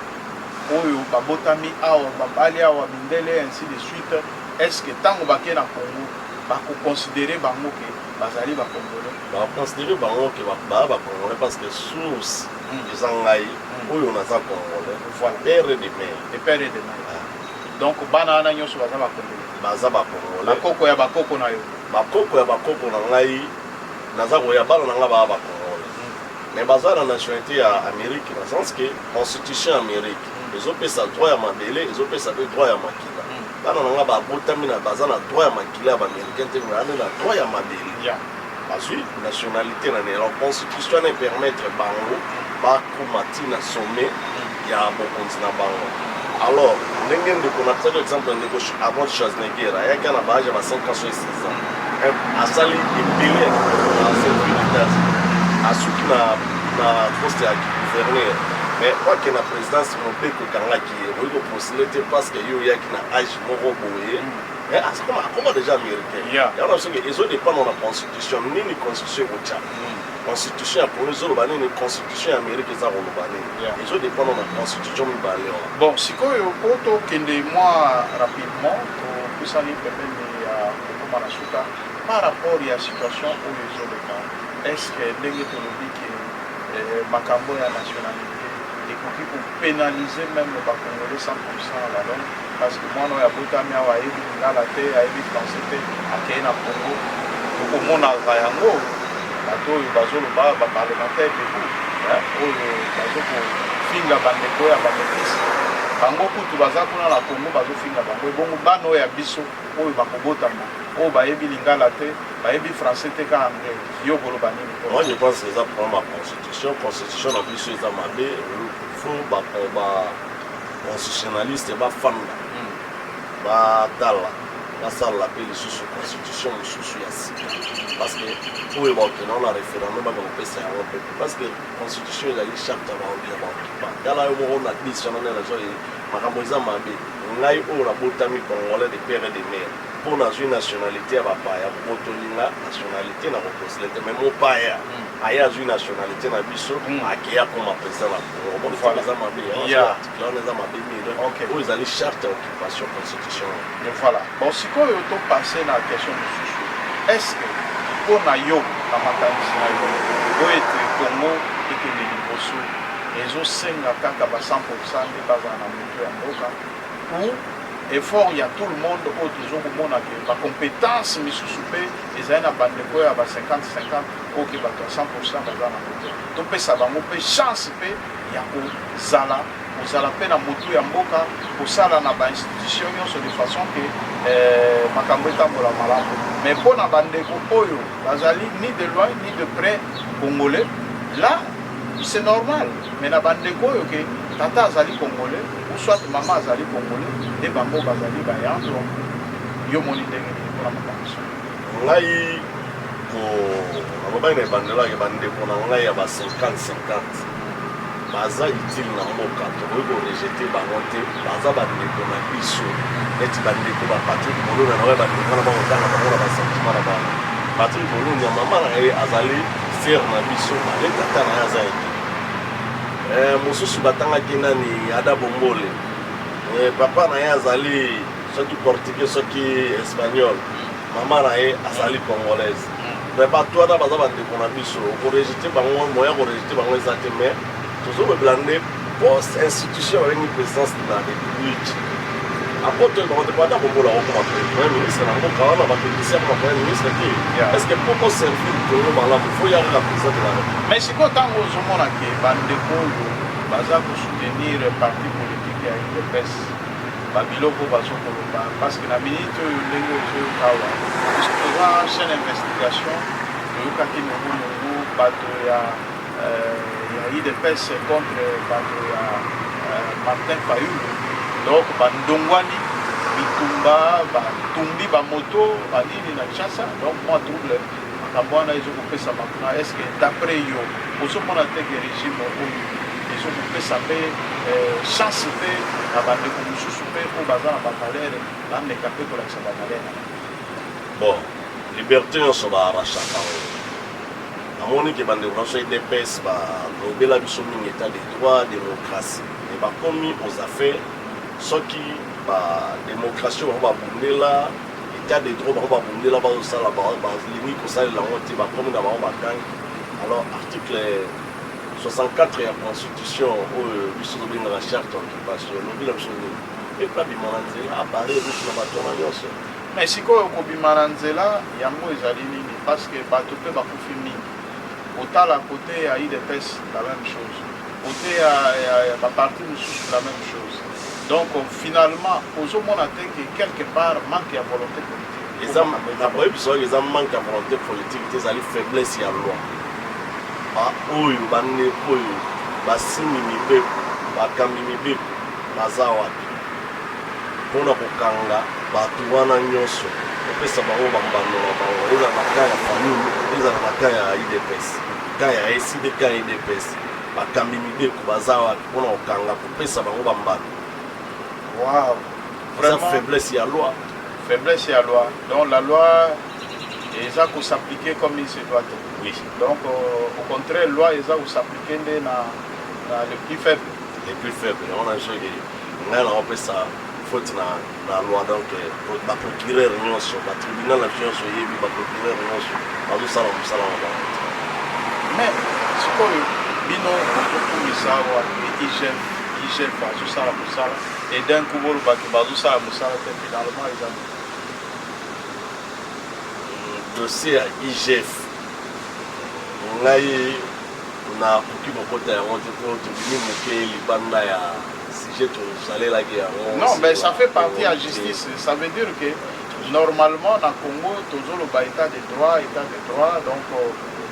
oyo babotami awa babali awa mindele ainsi de suite, est-ce que tango bakena Congo bako considérer bango ke bazali ba congolais ba considérer bango ke ba congolais parce que source eza ngai oyo naza congolais, voilà, père de mère et père de mère. Donc bana na nyonso baza ba congolais, baza ba congolais, bakoko ya bakoko na yo, bakoko ya bakoko na ngai naza ko ya bana na nga ba congolais. Mais baza na nationalité ya Amérique dans sens que constitution Amérique ezopesa droit ya mabele, ezopesa pe droit ya makila. Bana na nga babotami na baza na droit ya makila ya baaméricain te na droit ya mabele. Bazwi nationalité na la constitution ne permettre bango bakomati na sommet ya bokonzi na bango. Alors ndenge ndeko na par exemple ndeko avant Schwarzenegger ayaki na baage ba 5 ans 6 ans asali ebele na sécurité asuki na poste ya gouverneur. Mais quoi que la présidence mon pays kokangaki oyo ko possibilité parce que yo yaki na âge moko boye mais comment déjà américain ya na soki ezo dépend na constitution nini constitution kocha constitution ya pour les autres nini constitution ya Amérique eza koloba nini ezo dépend na constitution mibale. Bon sikoyo poto kende moi rapidement pour kusali pembeni ya kokoma na suka par rapport ya situation oyo ezoleka, est-ce que ndenge tolobi ke makambo ya nationalité ekoki kopénaliser même bakongolais 100% à la longue, parce que moi ya botami awa ayebi lingala te ayebi français te akei na Congo tokomonaka yango bato oyo bazoloba baparlementaire debu oyo bazokofinga bandeko ya bamétisi bango kutu baza kuna na Congo bazofinga bango ebongo bana oyo ya biso oyo bakobotama oyo bayebi lingala te bayebi français te ka anglais yo koloba nini? Moi je pense que eza problème ya constitution na biso eza mabe. Ba constitutionnaliste bafanda batala basala pe lisusu constitution mosusu ya sika parce que oyo bakokenda na référendum bakopesa yango mpe parce que constitution ezali charte ya baenvironnement tala yo moko na biso wana nazo makambo eza mabe. Ngai oyo nabotami congolais de père de mère mpo nazwi nationalité ya bapaya botolinga nationalité na koposilete me mopaya aye azwi nationalité na biso akeya koma président na Congo eza mabe wana eza mabe mile oyo ezali charte ya occupation constitution. Voilà. Bon sikoyo topasse na question mosusu, est-ce que mpo na yo na makanisi na yo oyo ete Congo ekende liboso ezosenga kaka ba 100% nde bazala na moto ya mboka ou effort ya tout le monde oyo tozokomona ke bacompétence misusu mpe ezali na bandeko ya ba 50-50 oyo ke bato ya 100% baza na moto topesa bango mpe chance mpe ya kozala mpe na motu ya mboka kosala na bainstitution nyonso de façon ke makambo etambola malamu. Mais mpo na bandeko oyo bazali ni de loin ni de près congolais, là c'est normal. Mais na bandeko oyo ke tata azali congolais ou soit mama azali congolais nde bango bazali bayandro yo moni ndenge mpona makanisi ngai nalobai na ebandelaka bandeko na ngai ya ba 50-50 baza utile na mboka tokoki korejete bango te, baza bandeko na biso neti bandeko bapatrie molono na oyo bandeko na bango ozanga bango na basentiment na bango Patrick Olunia mama na ye azali frère na biso ale tata na ye aza ete mosusu batangaki nani Ada Bombole papa na ye azali soki portugais soki espagnol mama na ye azali congolaise mais bato wana baza bandeko na biso okorejite bango moya korejite bango eza te mais tozolobela nde post institution babengi présidence de la république apoto bango ata kombola okoma premier ministre na mboka wana bapekisi akoma premier ministre te est-ce que poko servir tongo malamu fo yaka président de la république mais sikoyo ntango ozomona ke bandeko oyo baza kosoutenir parti politique ya UDPS babiloko bazokoloba parce que na minute oyo ndenge ozoyoka awa toza chaîne investigation toyokaki nongonongo bato ya UDPS contre bato ya Martin Fayulu donc bandongwani bitumba batumbi bamoto banini na Kinshasa donc moi trouble makambo wana ezokopesa makuna est ce que d'après yo ozomona teke régime oyo ezokopesa mpe chance mpe na bandeko mosusu mpe oyo baza na bavalere bameka mpe kolakisa bavalere bon liberté nyonso baarachaka oyo namoni ke bandeko nyonso UDPS balobela biso mingi état de droit démocratie e bakomi aux affaires soki badémocratie bango babundela état de droit bango babundela bazosala balingi kosalela yango te bakomi na bango bakangi alors article 64 ya constitution oyo biso tobengaka charte occupation elobi na biso nini epa bima na nzela apare rusi na bato na nyonso mais sikoyo kobima na nzela yango ezali nini parce que bato mpe bakufi mingi otala côté ya UDPS la même chose côté ya baparti mosusu la même chose donc finalement ozomona te ke quelque part manque ya volonté politique naboyi biso oyo eza manque ya volonté politique te ezali faiblesse ya loi oyo bandeko oyo basimi mibeko bakambi mibeko baza wapi mpona kokanga bato wana nyonso kopesa bango bambando na bango eza na ka ya famille eza na ka ya UDPS ka ya SID ka ya UDPS bakambi mibeko baza wapi mpona kokanga kopesa bango bambando wow vraiment faiblesse ya loi donc la loi eza s'appliquer comme il se doit. Oui. Donc au contraire loi eza s'appliquer na les plus faibles. On a joué ngai na opesa faute na loi donc ba procureur nyonso ba tribunal na nyonso yebi ba procureur nyonso bazosala mosala na bango mais sikoyo bino ozokumisa wa IGF bazosala mosala et d'un coup bolobaki bazosala mosala te finalement eza dossier ya IGF ngai nakoki kokota yango te mpo tobimi moke libanda ya sujet tosalelaki yango non mais ça fait partie ya justice ça veut dire que normalement na Congo tozoloba état de droit donc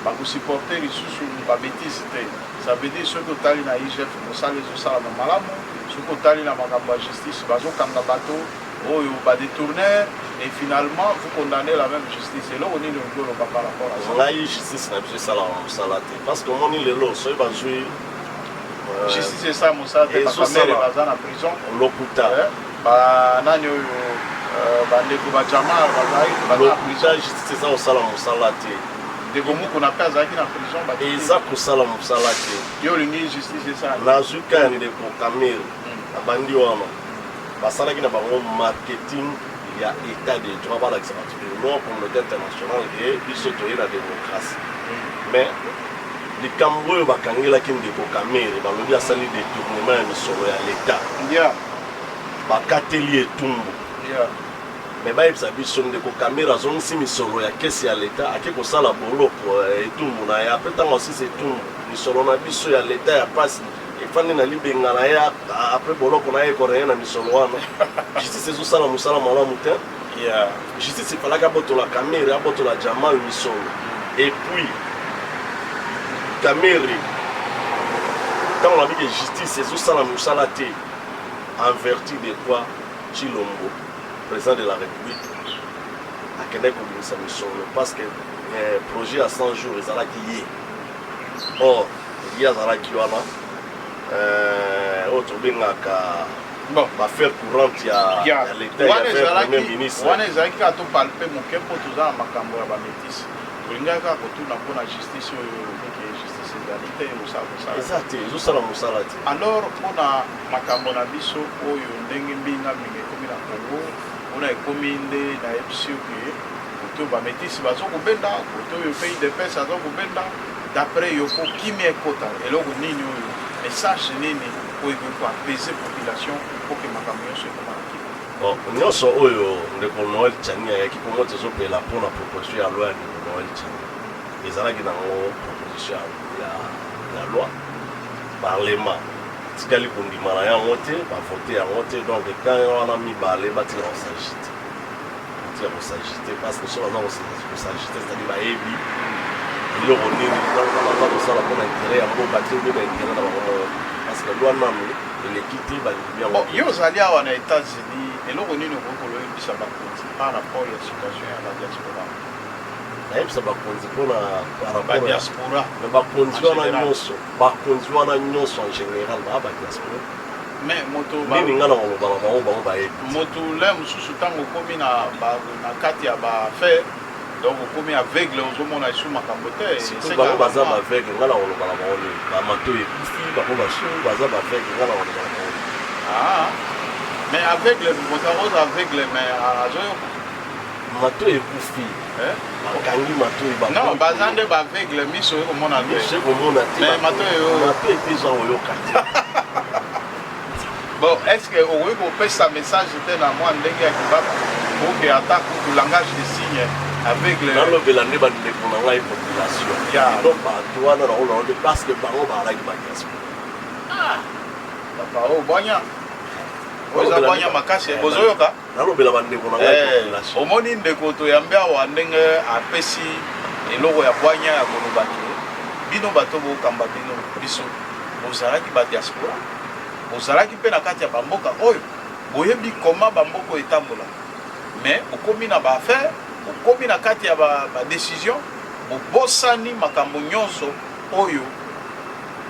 bakosupporter lisusu babétise te ça veut dire soki otali na IGF mosala ezosala na malamu soki otali na makambo ya justice bazokanga bato oyo badétourneur et finalement vous condamnez la même justice eloko nini ozoloba par rapport à ça ngai justice na biso esalaka mosala te parce que omoni lelo soki bazwi justice esala mosala te bakamere baza na prison lokuta banani oyo bandeko bajamar bazalokuta justice eza kosala mosala te ndeko mokuna mpe azalaki na prison eza kosala mosala te yo olingi justice esala nazwi kaka ndeko kamere na bandi wana basalaki na bango marketing ya état de droit balakisa bato non communauté internationale e biso toye na démocratie mais likambo oyo bakangelaki ndeko kamere balobi asali détournement ya misolo ya l'état bakateli etumbu mais bayebisa biso ndeko kamere azongisi misolo ya kesi ya l'état ake kosala boloko etumbu na ye apre ntango asisi etumbu misolo na biso ya l'état ya pasi efandi na libenga na ye apres boloko na ye ekoreye na misolo wana justice ezosala mosala malamu te justice efalaki abotola kamere abotola jamal misolo epuis kamere ntango nabiki justice ezosala mosala te en vertu de quoi Chilombo président de la république akendaki kobimisa misolo parce que projet ya 100 jours ezalaki ye or ye azalaki wana oyo tobengaka bon affaire courante ya l'état ya premier ministre wana ezalaki kaka topalpe moke mpo toza na makambo ya bamétisi tolingaki kaka kotuna mpona justice oyo eke justice ezali te osala eza te ezosala mosala te alors mpona makambo na biso oyo ndenge mbinga mingi ekomi na congo mpona ekomi nde nayebisi oke koto bamétisi bazokobenda koto oyo pays de pes azokobenda d'après yoko kimia ekota eloko nini oyo message nini oyo ekoki koapese population mpo ke makambo nyonso ekomalaki nyonso oyo ndeko Noel Tchani ayaki mpongo tozopela mpona proposition ya loi ya ndeko Noel Tchani ezalaki nango proposition ya loi parlement tikali kondima na yango te bavote yango te donc kan wana mibale batika kosagite parce que so baza kosagite c'est-à-dire bayebi eloko nini baza kosala mpona intérêt ya mboka te obe baintérêt na bango parce que loi nanu eleki te balimi yango yo ozali awa na États-Unis eloko nini okoki koloyebisa bakonzi par rapport ya situation ya badiaspora nayebisa bakonzi mpona badiaspora bakonzi wana nyonso en général baa badiaspora mais moto nini nga na koloba na bango bayebi moto le mosusu ntango okomi na kati ya baaffaire donc okomi aveugle ozomona esu makambo te bango baza baveugle nga na koloba na bango nini bamato ekufi bango basu baza baveugle nga na koloba na bango mais aveugle moto akoza aveugle mais azoyoka mato ekufi bakangi mato non baza nde baveugle miso ekomona te mais mato epeza oyoka te bon est-ce que okoki kopesa message te na mwa ndenge ya kibaba oke ata kutu langage de signe aveugle nalobela nde bandeko na ngai population no bato wana naolao te parce que bango bazalaki badiaspora papa o bwanya oza bwanya makasi bozoyoka nalobela bandeko na ngai population omoni ndeko toyambe awa ndenge apesi eloko ya bwanya ya koloba te bino bato bokamba bino biso bozalaki badiaspora bozalaki mpe na kati ya bamboka oyo boyebi koma bamboka etambola mais okomi na baaffaire okomi na kati ya badécision bobosani makambo nyonso oyo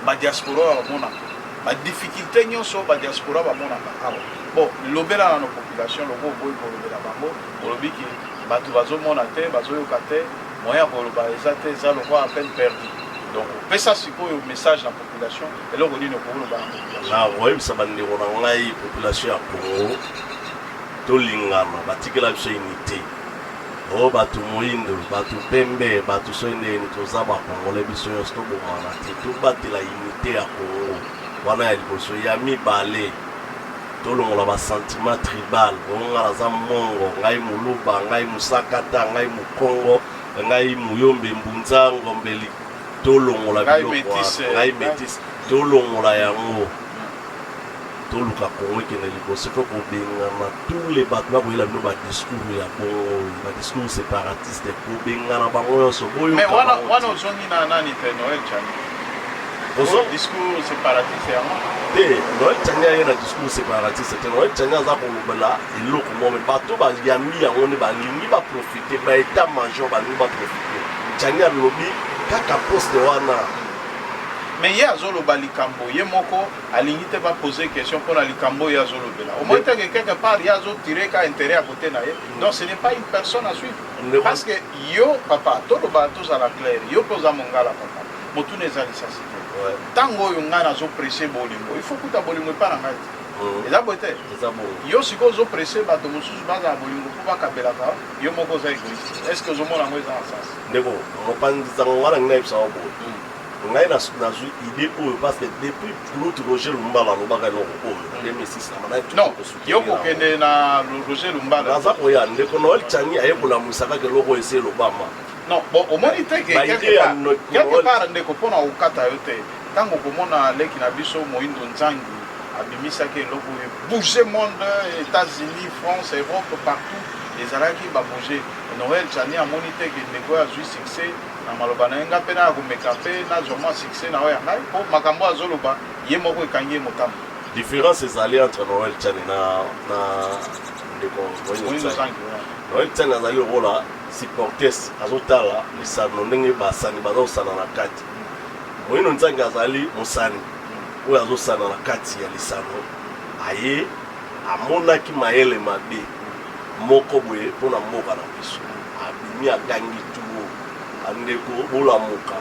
badiaspora bamonaka badifficulté nyonso badiaspora bamonaka awa bon lobela na population loko oboyi kolobela bango olobiki bato bazomona te bazoyoka te moyen ya koloba eza te eza lokwa à peine perdu donc opesa sikoyo message na population eloko nini okoloba na population oyebisa bandeko na ngai population ya Congo tolingana batikela biso unité o bato moyindo bato pembe bato soki ndeni toza bakongole biso nyonso tobomana te tobatela unité ya Congo wana ya liboso ya mibale tolongola basentiment tribal onga naza mongo ngai moluba ngai musakata ngai mukongo ngai muyombe mbunza ngombeli tolongola biloko ngai métis tolongola yango toluka Congo ekende liboso po kobengana tous les bato bakoyela bino badiscours ya bongo badiscours séparatiste kobengana bango nyonso mais wana ozongi na nani te Noel Tchani discours séparatiste yango te Noel Tchani aye na discours séparatiste te Noel Tchani aza kolobela eloko moko bato bayambi yango nde balingi baprofite baétat major balingi baprofite Tchani alobi kaka poste wana mais ye azoloba likambo ye moko alingi te bapose question mpona likambo ye azolobela omoi teke quelque part ye azotire ka intérêt à côté na ye donc ce n'est pas une personne à suivre parce que yo papa toloba tozala clair yo mpe oza mongala papa motuna eza lisasi te ntango oyo ngai nazopresse bolingo il faut kuta bolingo epa na ngai te eza boye te yo sikoyo ozopresse bato mosusu bazala bolingo mpo bakabelaka yo moko oza égoïste est ce que ozomona yango eza na sasi ndeko mopanzango wana ngai nayebisaka boye ngai nazwi idée oyo parce que depuis l'autre Roger Lumbala alobaka eloko oyo 2006 non yo kokende na Roger Lumbala naza koya ndeko Noel Tchani aye kolamusaka eloko oyo esi elobama non bon omoni te quelque part ndeko mpona kokata yo te ntango komona leki na biso Moindo Nzangi abimisaki eloko oyo bouge monde États-Unis France Europe partout ezalaki babouge Noel Tchani amoni te ke ndeko azwi succès na maloba na yenga mpe na komeka mpe nazwa mwa succès na oyo ya ngai mpo makambo azoloba ye moko ekangi ye motambo différence ezali entre Noel Tchani na ndeko Moindo Nzangi Noel Tchani azali lokola supporters azotala lisano ndenge basani bazosana na kati Moindo Nzangi azali mosani oyo azosana na kati ya lisano aye amonaki mayele mabe moko boye mpona mboka na biso abimi agangi tuo andeko bolamuka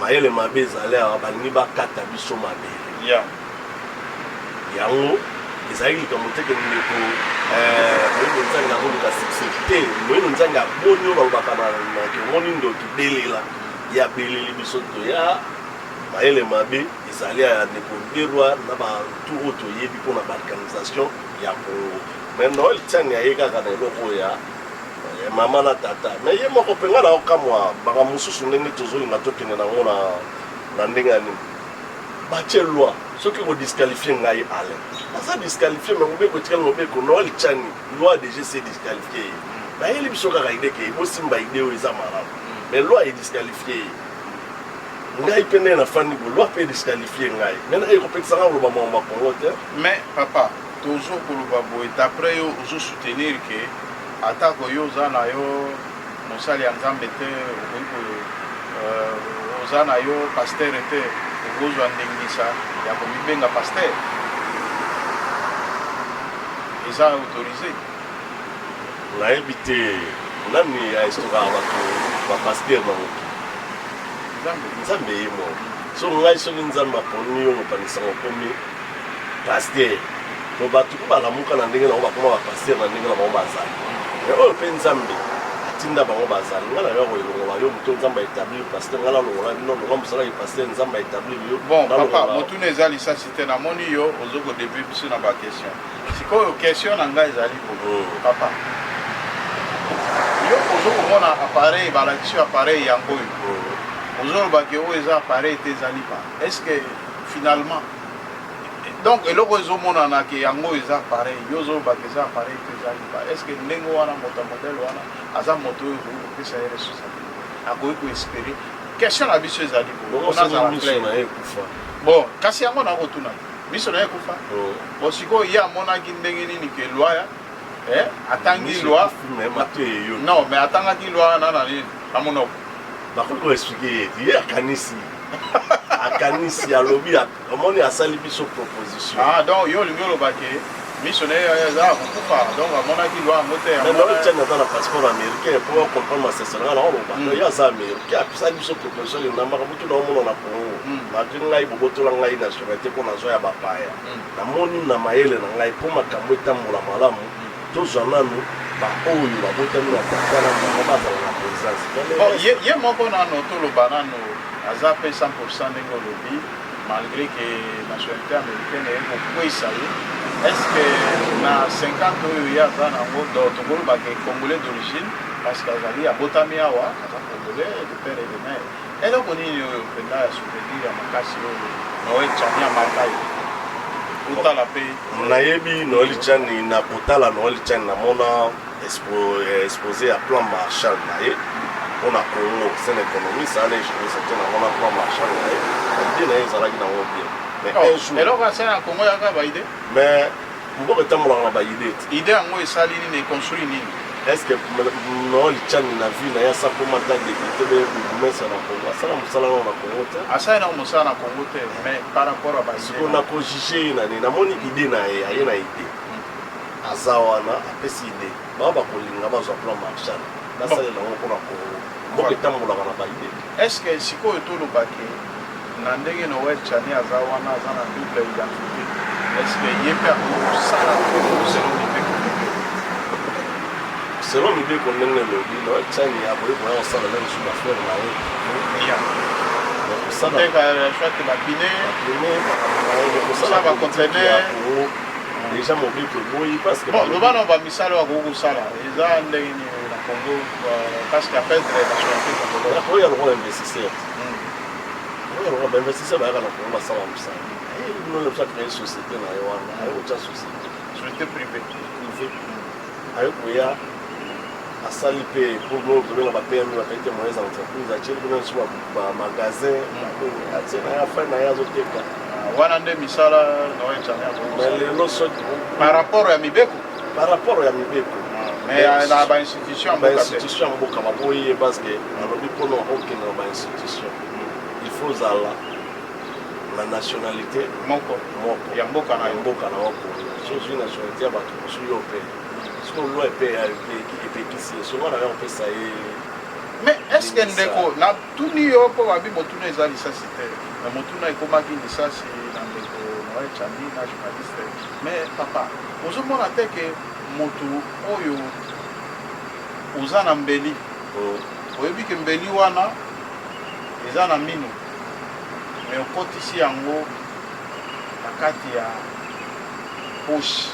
mayele mabe ezali awa balingi bakata biso mabele yango ezali likambo teke ndeko moyendo nzange azoluka succès moyendo nzange aboni oyo balobaka na kemoni ndoki belela ya beleli biso toya mayele mabe ezali ya ndeko nderwa na bantu oyo toyebi mpona baorganisation ya Congo mais Noël Tchani aye kaka na eloko ya mama na tata mais ye moko mpenga na okamwa baka mosusu ndenge tozolinga tokende nango na ndenge ya nini batie loi soki kodisqualifie ngai ale aza disqualifie me mobeko etikali mobeko Noël Tchani loi déjà se disqualifie ye bayeli biso kaka ide ke bosimba ide oyo eza malamu mais loi edisqualifie ye ngai mpe nde nafandi bo loi mpe disqualifie ngai maintenant ekopekisanga koloba makambo ya Congo te mais papa tozo koloba boye d'après yo ozosoutenir ke atako yo oza na yo mosali ya nzambe te okoki oza na yo paster te okozwa ndengisa ya komibenga paster eza autorisé nayebi te nani aestokaka bato bapaster na moki nzambe ye mo so ngai soki nzambe aponi yo mopanisanga okomi paster to bato ko balamuka na ndenge nango bakoma bapaster na ndenge na bango bazali mais oyo mpe nzambe atinda bango bazali ngai nayo koelongola yo moto nzambe aétablir paster ngai nalongola bino longa mosalaki paster nzambe aétablir yo bon papa motuna eza lisasi te namoni yo ozokodeve biso na baquestion sikoyo question na ngai ezali papa yo ozokomona appareil balakisi appareil yango oyo ozolobaki oyo eza appareil te ezali pa est ce que finalement donc eloko ezomonanake yango eza appareil yo ozolobaki eza appareil te ezali pa est ce que ndenge wana moto ya modele wana aza moto oyo okoki kopesa ye responsabilité akoki koespere question na biso ezali bon kasi yango nakotuna miso na ye kufa bon sikoyo ye amonaki ndenge nini ke loi atangi loi non mais atangaki loi nana nini na monoko bakoki koexplike ye akanisi akanisi alobi amoni asali biso proposition donc yo olingi olobaki miso na ye eza kokufa donc amonaki loi yango te Noël aza na passeport américain po comprendre masesanga na oloba ye aza américain apesaki biso proposition enambaka mutu na omona na Congo malgré ngai bobotola ngai nationalité mpo nazwa ya bapaya namoni na mayele na ngai mpo makambo etambola malamu tozwa nanu baoyo babotami na tata na bango bazala na présence ye moko nano toloba nano aza mpe 100% ndenge olobi malgré que nationalité américaine ekokweyisa ye est ce que na 50 oyo ye aza nango tokolobaka congolais d'origine parce que azali abotami awa aza congolais de père et de mère eloko nini oyo mpenza ya souvenir ya makasi oyo Noël Tchani amaka ye otala mpe nayebi Noël Tchani na kotala Noël Tchani namona exposé ya plan Marshall na ye mpona Congo c'est un économiste ana échosete namona plan Marshall na ye baide na ye ezalaki nango bien mais un jour eloko asali na Congo yaka baide mais mboka etambolaka na baide te ide yango esali nini econstruire nini est ce que Noël Tchani na vie na ye asa mpoma ta député be bourgmestre na Congo asala mosala nao na Congo te asali na mosala na Congo te mais par rapport a baide sikoyo nakojuge ye na nini namoni ide na ye aye na ide aza wana apesi ide bao bakolinga bazwa plan Marshall basalela yango mpona Congo mboka etambolaka na baide est ce que sikoyo tolobaki na ndenge Noël Tchani aza wana aza na double identité est ce que ye mpe akosala selon mibeko selon mibeko ndenge elobi Noël Tchani aboyi koya kosala nde mosusu bafrere na ye choite bapine kosala bacontener déjà mobeko eboyi parce que loba na bamisala bakoki kosala eza ndenge nini na Congo parce que apedre nationalité congolaise oyo aloko investisseur bainvestisseur bayaka na Congo basala mosala nolebisa créer société na ye wana aye kotya société privée aye koya asali mpe pour tobenga bapmi bakaite moyens entreprise atieli bino nyonso bamagasin atie na ye afai na ye azoteka wana nde misala Noël Tchani mais lelo soki par rapport ya mibeko mais na bainstitution ya mboka baboyi ye parce que alobi mpona okende na bainstitution il faut ozala la nationalité moko ya mboka na mboka na wako sur nationalité ba to sur yo pe so loi pe et kisi so na on peut ça mais est-ce que ndeko na tuni yo po babi motuna eza lisasi te na motuna ekomaki lisasi na ndeko Noël Tchani na journaliste mais papa ozomona te ke motu oyo oza na mbeli oyebi ke mbeli wana eza na mino mais okotisi yango na kati ya poche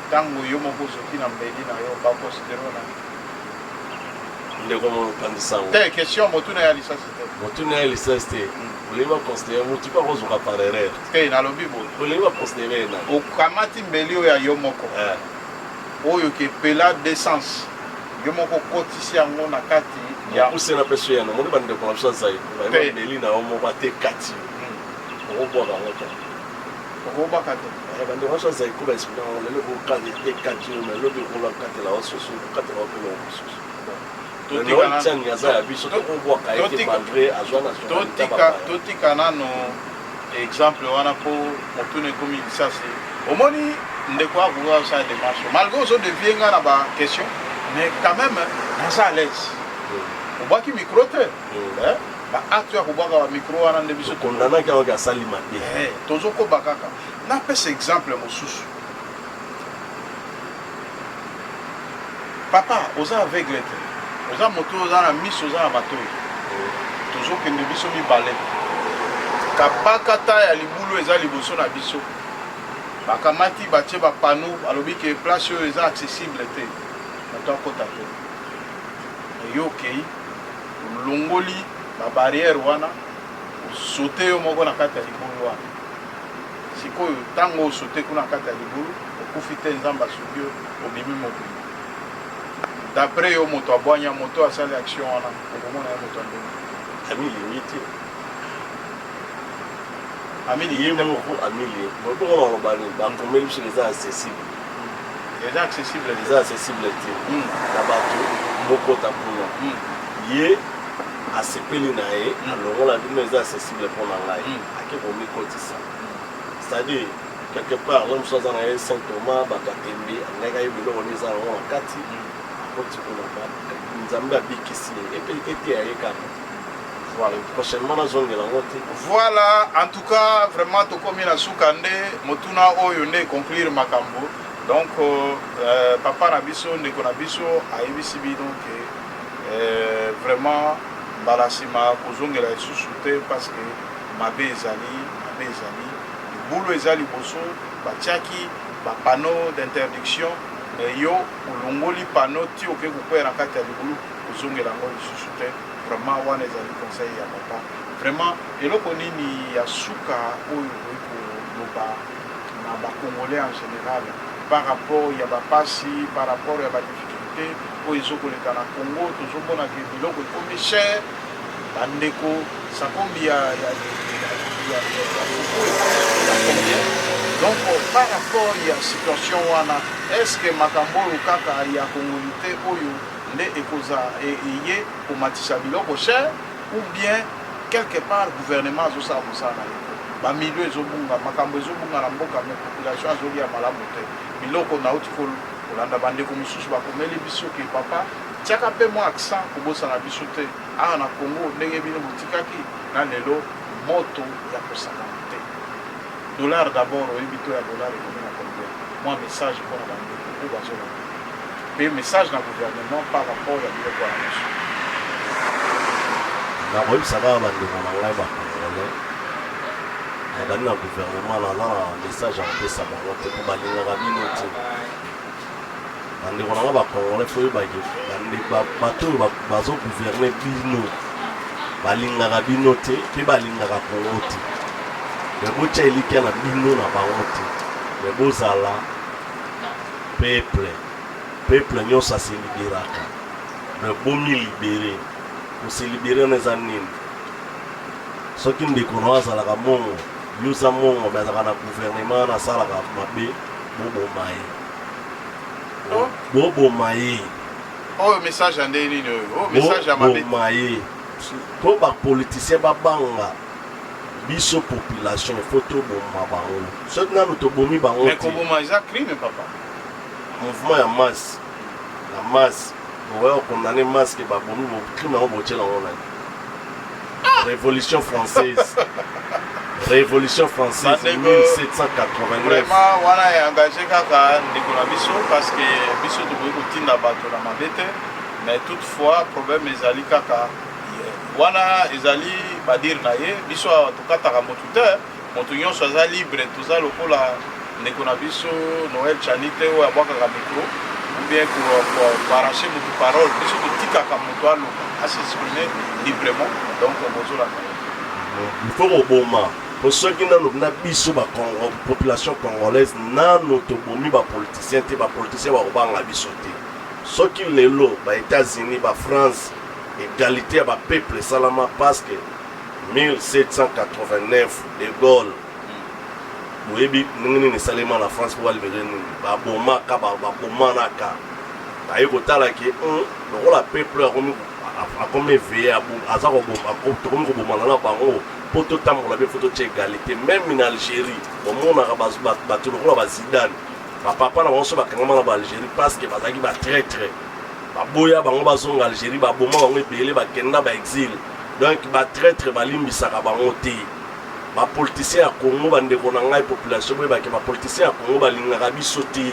ntango yo moko soki na mbeli na yo bakonsidere wana ndeko mopandisa te question motuna ya lisasi te motuna ya lisasi te olingi baconsidere motu mpe akozoka par erreur te nalobi boye olingi baconsidere na okamati mbeli oyo ya yo moko oyo kepela d'essence yo moko okotisi yango na kati ya usena mpe so yana moni bandeko na biso azai mbeli na yo moko ate kati okobwaka yango te okobaka te bandeko na biso azai koba esprit yango lelo kokati te kati yo mais lobi okola katela wa soso okatela wa mpe na mosusu totikana aza ya biso tokobwaka ete malgré azwa nationalité totika nano exemple wana mpo motuna ekomi lisasi omoni ndeko akoka osala démarche malgré ozodevie nga na baquestion mais quand même naza à l'aise obwaki micro te baacte ya kobwaka bamicro wana nde biso kondanaki yango asali mabe tozokoba kaka napesa exemple mosusu papa oza aveugle te oza moto oza na miso oza na matoi tozokende biso mibale kabakata ya libulu eza liboso na biso bakamati batie bapano alobi ke place oyo eza accessible te moto akota te eyo okei olongoli babarrière wana osote yo moko na kati ya libulu wana sikoyo ntango osote kuna na kati ya libulu okufi te nzambe asuki yo obimi mobili d'après yo moto abwanya moto asali action wana okomona ye moto andeni amilingi te amilingi te moko amilingi bokona olobani bakomeli biso eza accessible eza accessible eza accessible te na bato bokota kuna ye asepeli na ye alongola bino eza accessible mpo na ngai ake komikotisa c'est-à-dire quelque part l'homme soit dans les Saint Thomas bakatembe angaka ye biloko neza yango na kati akoti kuna nzambe abikisi ete yaye kaka voilà prochainement nazongela yango te voilà en tout cas vraiment tokomi na suka nde motuna oyo nde conclure makambo donc papa na biso ndeko na biso ayebisi bino ke vraiment mbala nsima kozongela lisusu te parce que mabe ezali libulu eza liboso batiaki bapano d'interdiction yo olongoli pano ti oke kokwea na kati ya libulu kozongela yango lisusu te vraiment wana ezali conseil ya papa vraiment eloko nini ya suka oyo ekoloba na bacongolais en général par rapport ya bapasi par rapport ya badifficulté oyo ezokoleka na congo tozomona ke biloko ekomi cher bandeko sakombi ya donc par rapport ya situation wana est-ce que makambo oyo kaka ya congolité oyo nde ekoza eye komatisa biloko cher ou bien quelque part gouvernement azosala mosala na ye bamilio ezobunga makambo ezobunga na mboka me population azolia malamu te biloko nauti kolanda bandeko mosusu bakomeli biso ke papa tiaka mpe mwa accent kobosana biso te awa na congo ndenge bino botikaki na lelo moto ya kosakana te dollar d'abord oyebi to ya dollar ekomi na combien mwa message mpona bandeko oyo bazolanda mpe message na gouvernement par rapport ya biloko wana nyonso nakoyebisaka bandeko na ngai bacongolais bazali na gouvernement naza na message ya kopesa bango te mpo balingaka bino te bandeko na ngai bacongolais fo oyebaki bato oyo bazogouverne bino balingaka bino te mpe balingaka kongo te me botya elikya na bino na bango te me bozala peuple nyonso aseliberaka me bomilibere koselibere na eza nini soki ndeko na azalaka mongo yo oza mongo me azalaka na gouvernement nasalaka mabe boboma ye oyo message ya nde nini oyo message ya mabe boboma ye mpo bapoliticien babanga biso population photo bomba bango soki nanu tobomi bango mais koboma eza crime papa mouvement ya masse oyo condamné masse ke babomi crime yango botiela yango nani révolution française 1789 vraiment wana engagé kaka ndeko na biso parce que biso tokoki kotinda bato na mabe te mais toutefois problème ezali kaka wana ezali badire na ye biso tokataka motu te motu nyonso aza libre toza lokola ndeko na biso Noël Chani te oyo abwakaka micro ou bien koarrache motu parole biso totikaka motu aloba asexprimer librement donc bozolaka il faut koboma po soki nano na biso population congolaise nano tobomi bapoliticien te bapoliticien bakobanga biso te soki lelo États-Unis France égalité ya bapeuple esalama parce que 1789 de Gaulle boyebi ndenge nini esalema na France po balibere nini babomanaka baye kotala ke lokola peuple akomi éveillé aza tokomi kobomana na bango po totambola mpe fo totia égalité même na Algérie bomonaka bato lokola bazidane bapapa na bango so bakangama na baAlgérie parce que bazalaki batraître baboya bango bazonga Algérie baboma bango ebele bakenda baexil donc batraître balimbisaka bango te bapoliticien ya Congo bandeko na ngai population boyebake bapoliticien ya Congo balingaka biso te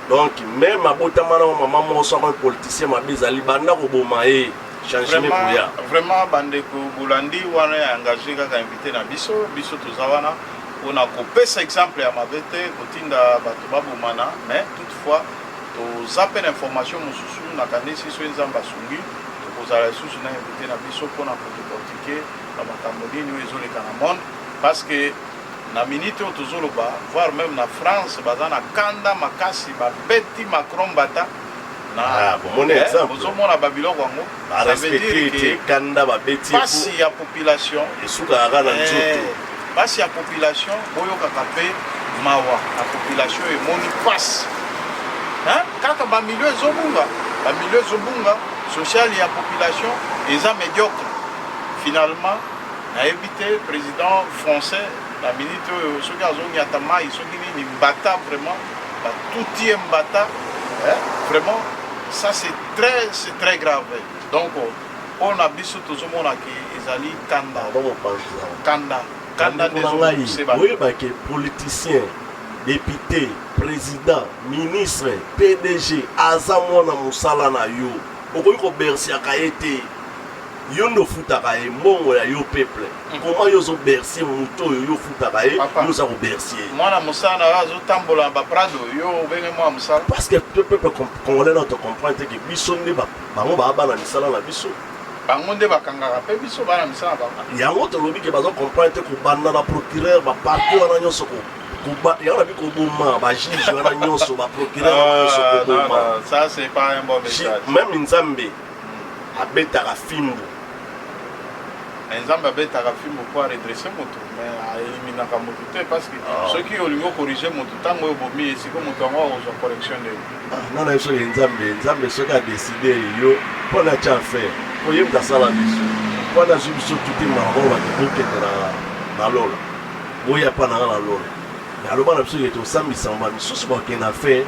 donc même abotama na mama moko so akomi politicien mabe ezali banda koboma ye changement koya vraiment bandeko bolandi wana ya engagé kaka invité na biso toza wana mpona kopesa exemple ya mabe te kotinda bato babomana mais toutefois toza mpe na information mosusu nakanisi so nzambe asungi tokozala lisusu na invité na biso mpona kodecortike na makambo nini oyo ezoleka na monde parce que na minute oyo tozoloba voire même na France baza na kanda makasi babeti Macron bata bozomona babiloko yango pasi ya population esukaka na nzoto pasi ya population boyokaka mpe mawa na population emoni pasi kaka bamilio ezobunga social ya population eza médiocre finalement nayebi te président français na minute oyo soki azongiata mai soki nini mbata vraiment batuti ye mbata vraiment ça c'est très grave donc mpona biso tozomonaki ezali kanda oyebake politicien député président ministre PDG aza mwana mosala na yo okoki kobersiaka ye te yo ndo futaka ye mbongo ya yo peuple koma yo ozobersie moto oyo yo futaka ye yo oza kobersie mwana mosala na yo azotambola na baprado yo obenge mwana mosala parce que peuple congolais na tocomprendre te ke biso nde bango bana misala na biso bango nde bakangaka mpe biso bana misala bango yango tolobi ke bazocomprendre te kobanda na procureur baparti wana nyonso yango na bi koboma bajuge wana nyonso baprocureur wana nyonso koboma ça c'est pas un bon message même nzambe abetaka fimbu nzambe abetaka fimbu po aredresse moto mais aeliminaka moto te parce que soki olingi okorige moto ntango oyo bomi esiko moto yango akozwa correction de nana soki nzambe soki adeside yo mpo na tia affaire oyebita asala biso mpo na zwi biso tuti makambo bakebokende na lola boya mpa nanga na lola mais aloba na biso ke tosambisama bamisusu bakende affaire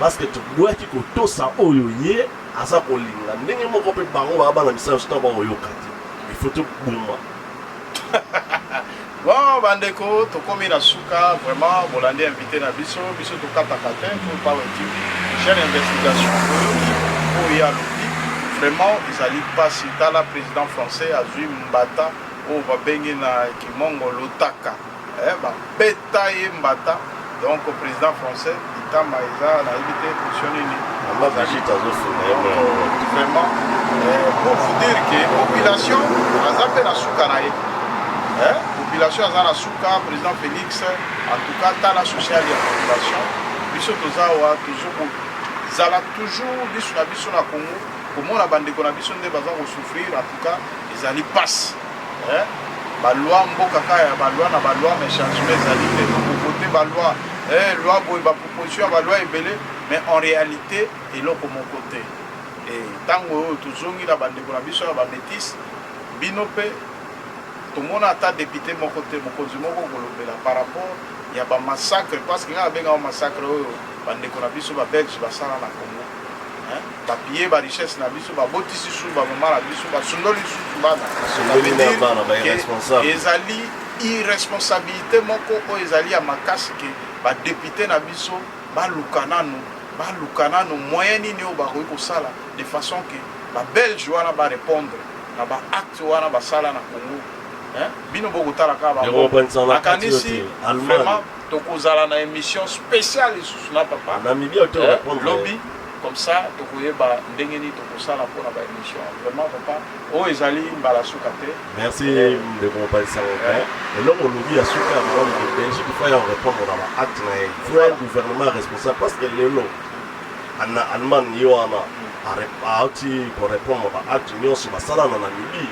parce que toboyaki kotosa oyo ye aza kolinga ndenge moko mpe bango babana misala biso ntango bakoyoka te faut toboma bon bandeko tokomi na suka vraiment bolandi invité na biso tokataka te po paweti chaîne investigation oyo alobi vraiment ezali mpasi tala président français azwi mbata oyo babengi na kimongo lotaka bapeta ye mbata donc président français litama eza nayebi te position nini vraiment pour vous dire que population aza mpe na suka na ye population aza na suka président Félix en tout cas tala social ya population biso toza awa kozala toujours biso na Congo komona bandeko na biso nde baza kosouffrir en tout cas ezali passe baloi mboka kaka ya baloi na baloi mais changement ezali te kokote baloi loi boye baproposition ya baloi ebele mais en réalité eloko moko te ntango oyo tozongi na bandeko na biso ya bamétis bino mpe tout le monde a ta député mon côté par rapport il y a un massacre parce qu'il y a un massacre bande qu'on a vu sur la Belge basala na Congo hein ba piller ba richesse na biso ba botisi sou ba mama na biso ba sundoli sou bana ba irresponsable ezali irresponsabilité moko o ezali ya makasi ke ba député na biso ba lukana no moyen nini o ba ko sala de façon que ba Belge wana ba répondre na ba acte wana ba sala na Congo hein bino boko tala ka ba akanisi vraiment tokozala na émission spéciale sous na papa Namibia to répondre lobby comme ça tokoyeba ndenge ni tokosala pour na ba émission vraiment papa o ezali mbala sukate merci de comprendre ça et là on lobby a suka dans le Belgique il faut y répondre na ba acte na il faut un gouvernement responsable parce que le lo ana Allemagne yo ana a oti ko répondre ba acte nyonso basala na Namibie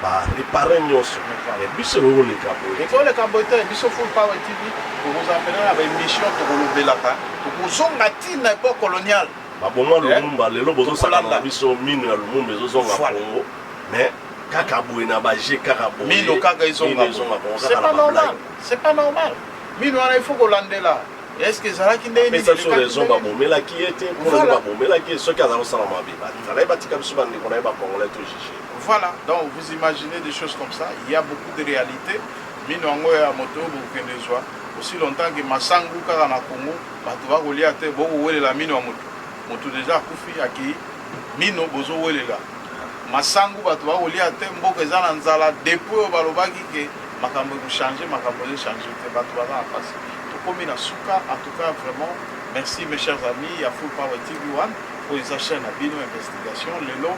ba réparer nyonso et biso lo le kabo et ko le kabo te biso full power TV pour vous amener à une émission pour lobelaka pour zonga tina époque coloniale ba bongo lumumba lelo bozo sala na biso mine ya lumumba ezo zonga Congo mais kaka boye na ba je kaka boye mino kaka izonga c'est pas normal mino ana il faut ko landela est-ce que ça qui n'est pas ça sur les hommes bomela qui était pour les bomela qui ce qui a ça la mabi ça ba tika biso bande ko na ba congolais to chiché. Voilà, donc vous imaginez des choses comme ça, il y a beaucoup de réalités. Mino ango ya moto bokendezwa aussi longtemps que masangu kaka na Congo bato ba kolia te boko welela mino moto déjà kufi aki mino bozo welela masangu bato ba kolia te mboko eza na nzala depuis balobaki ke makambo ko changer makambo ko changer te bato ba na face to komi na suka en tout cas vraiment merci mes chers amis ya Full Power TV1 pour les chaînes à bino investigation lelo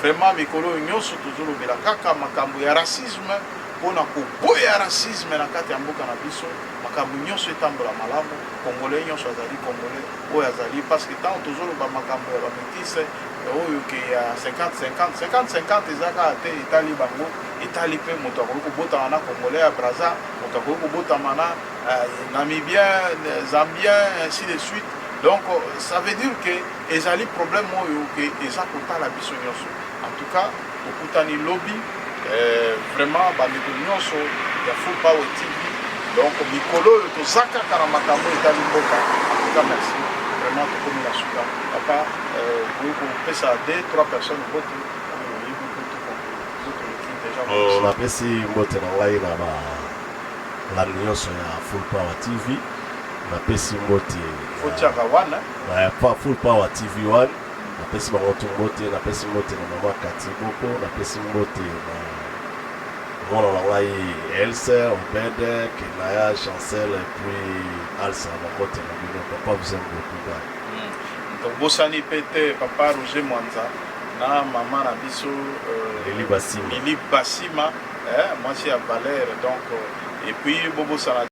vraiment mikolo nyonso tozolo bela kaka makambo ya racisme pona ko boya racisme na kati ya mboka na biso makambo nyonso etambola malamu congolais nyonso azali congolais oyo azali parce que tant tozolo ba makambo ya ba métisse oyo ke ya 50-50 ezaka te etali bango etali pe moto akoko botama na congolais ya Brazza moto akoko botama na namibien zambien ainsi de suite donc ça veut dire que ezali problème oyo ke eza kotala biso nyonso en tout cas okutani lobby vraiment bandeko nyonso ya Full Power TV donc mikolo oyo toza kaka na makambo etali mboka en tout cas merci vraiment tokomi na suka papa koyi kopesa 2-3 personnes bote oyebi déjà napesi mbote na ngai na balandi nyonso ya Full Power TV napesi mbote fotiaka wana Full Power TV1 napesi bango tu mbote napesi mbote na mama Kati Boko napesi mbote na mwana na ngai Elsa Obede Kenaya Chancel et puis Alsa mbote na bino papa vous aime beaucoup donc bosani pete papa Roger Mwanza na mama na biso Lili Basima moi c'est à Valère donc et puis bobo sana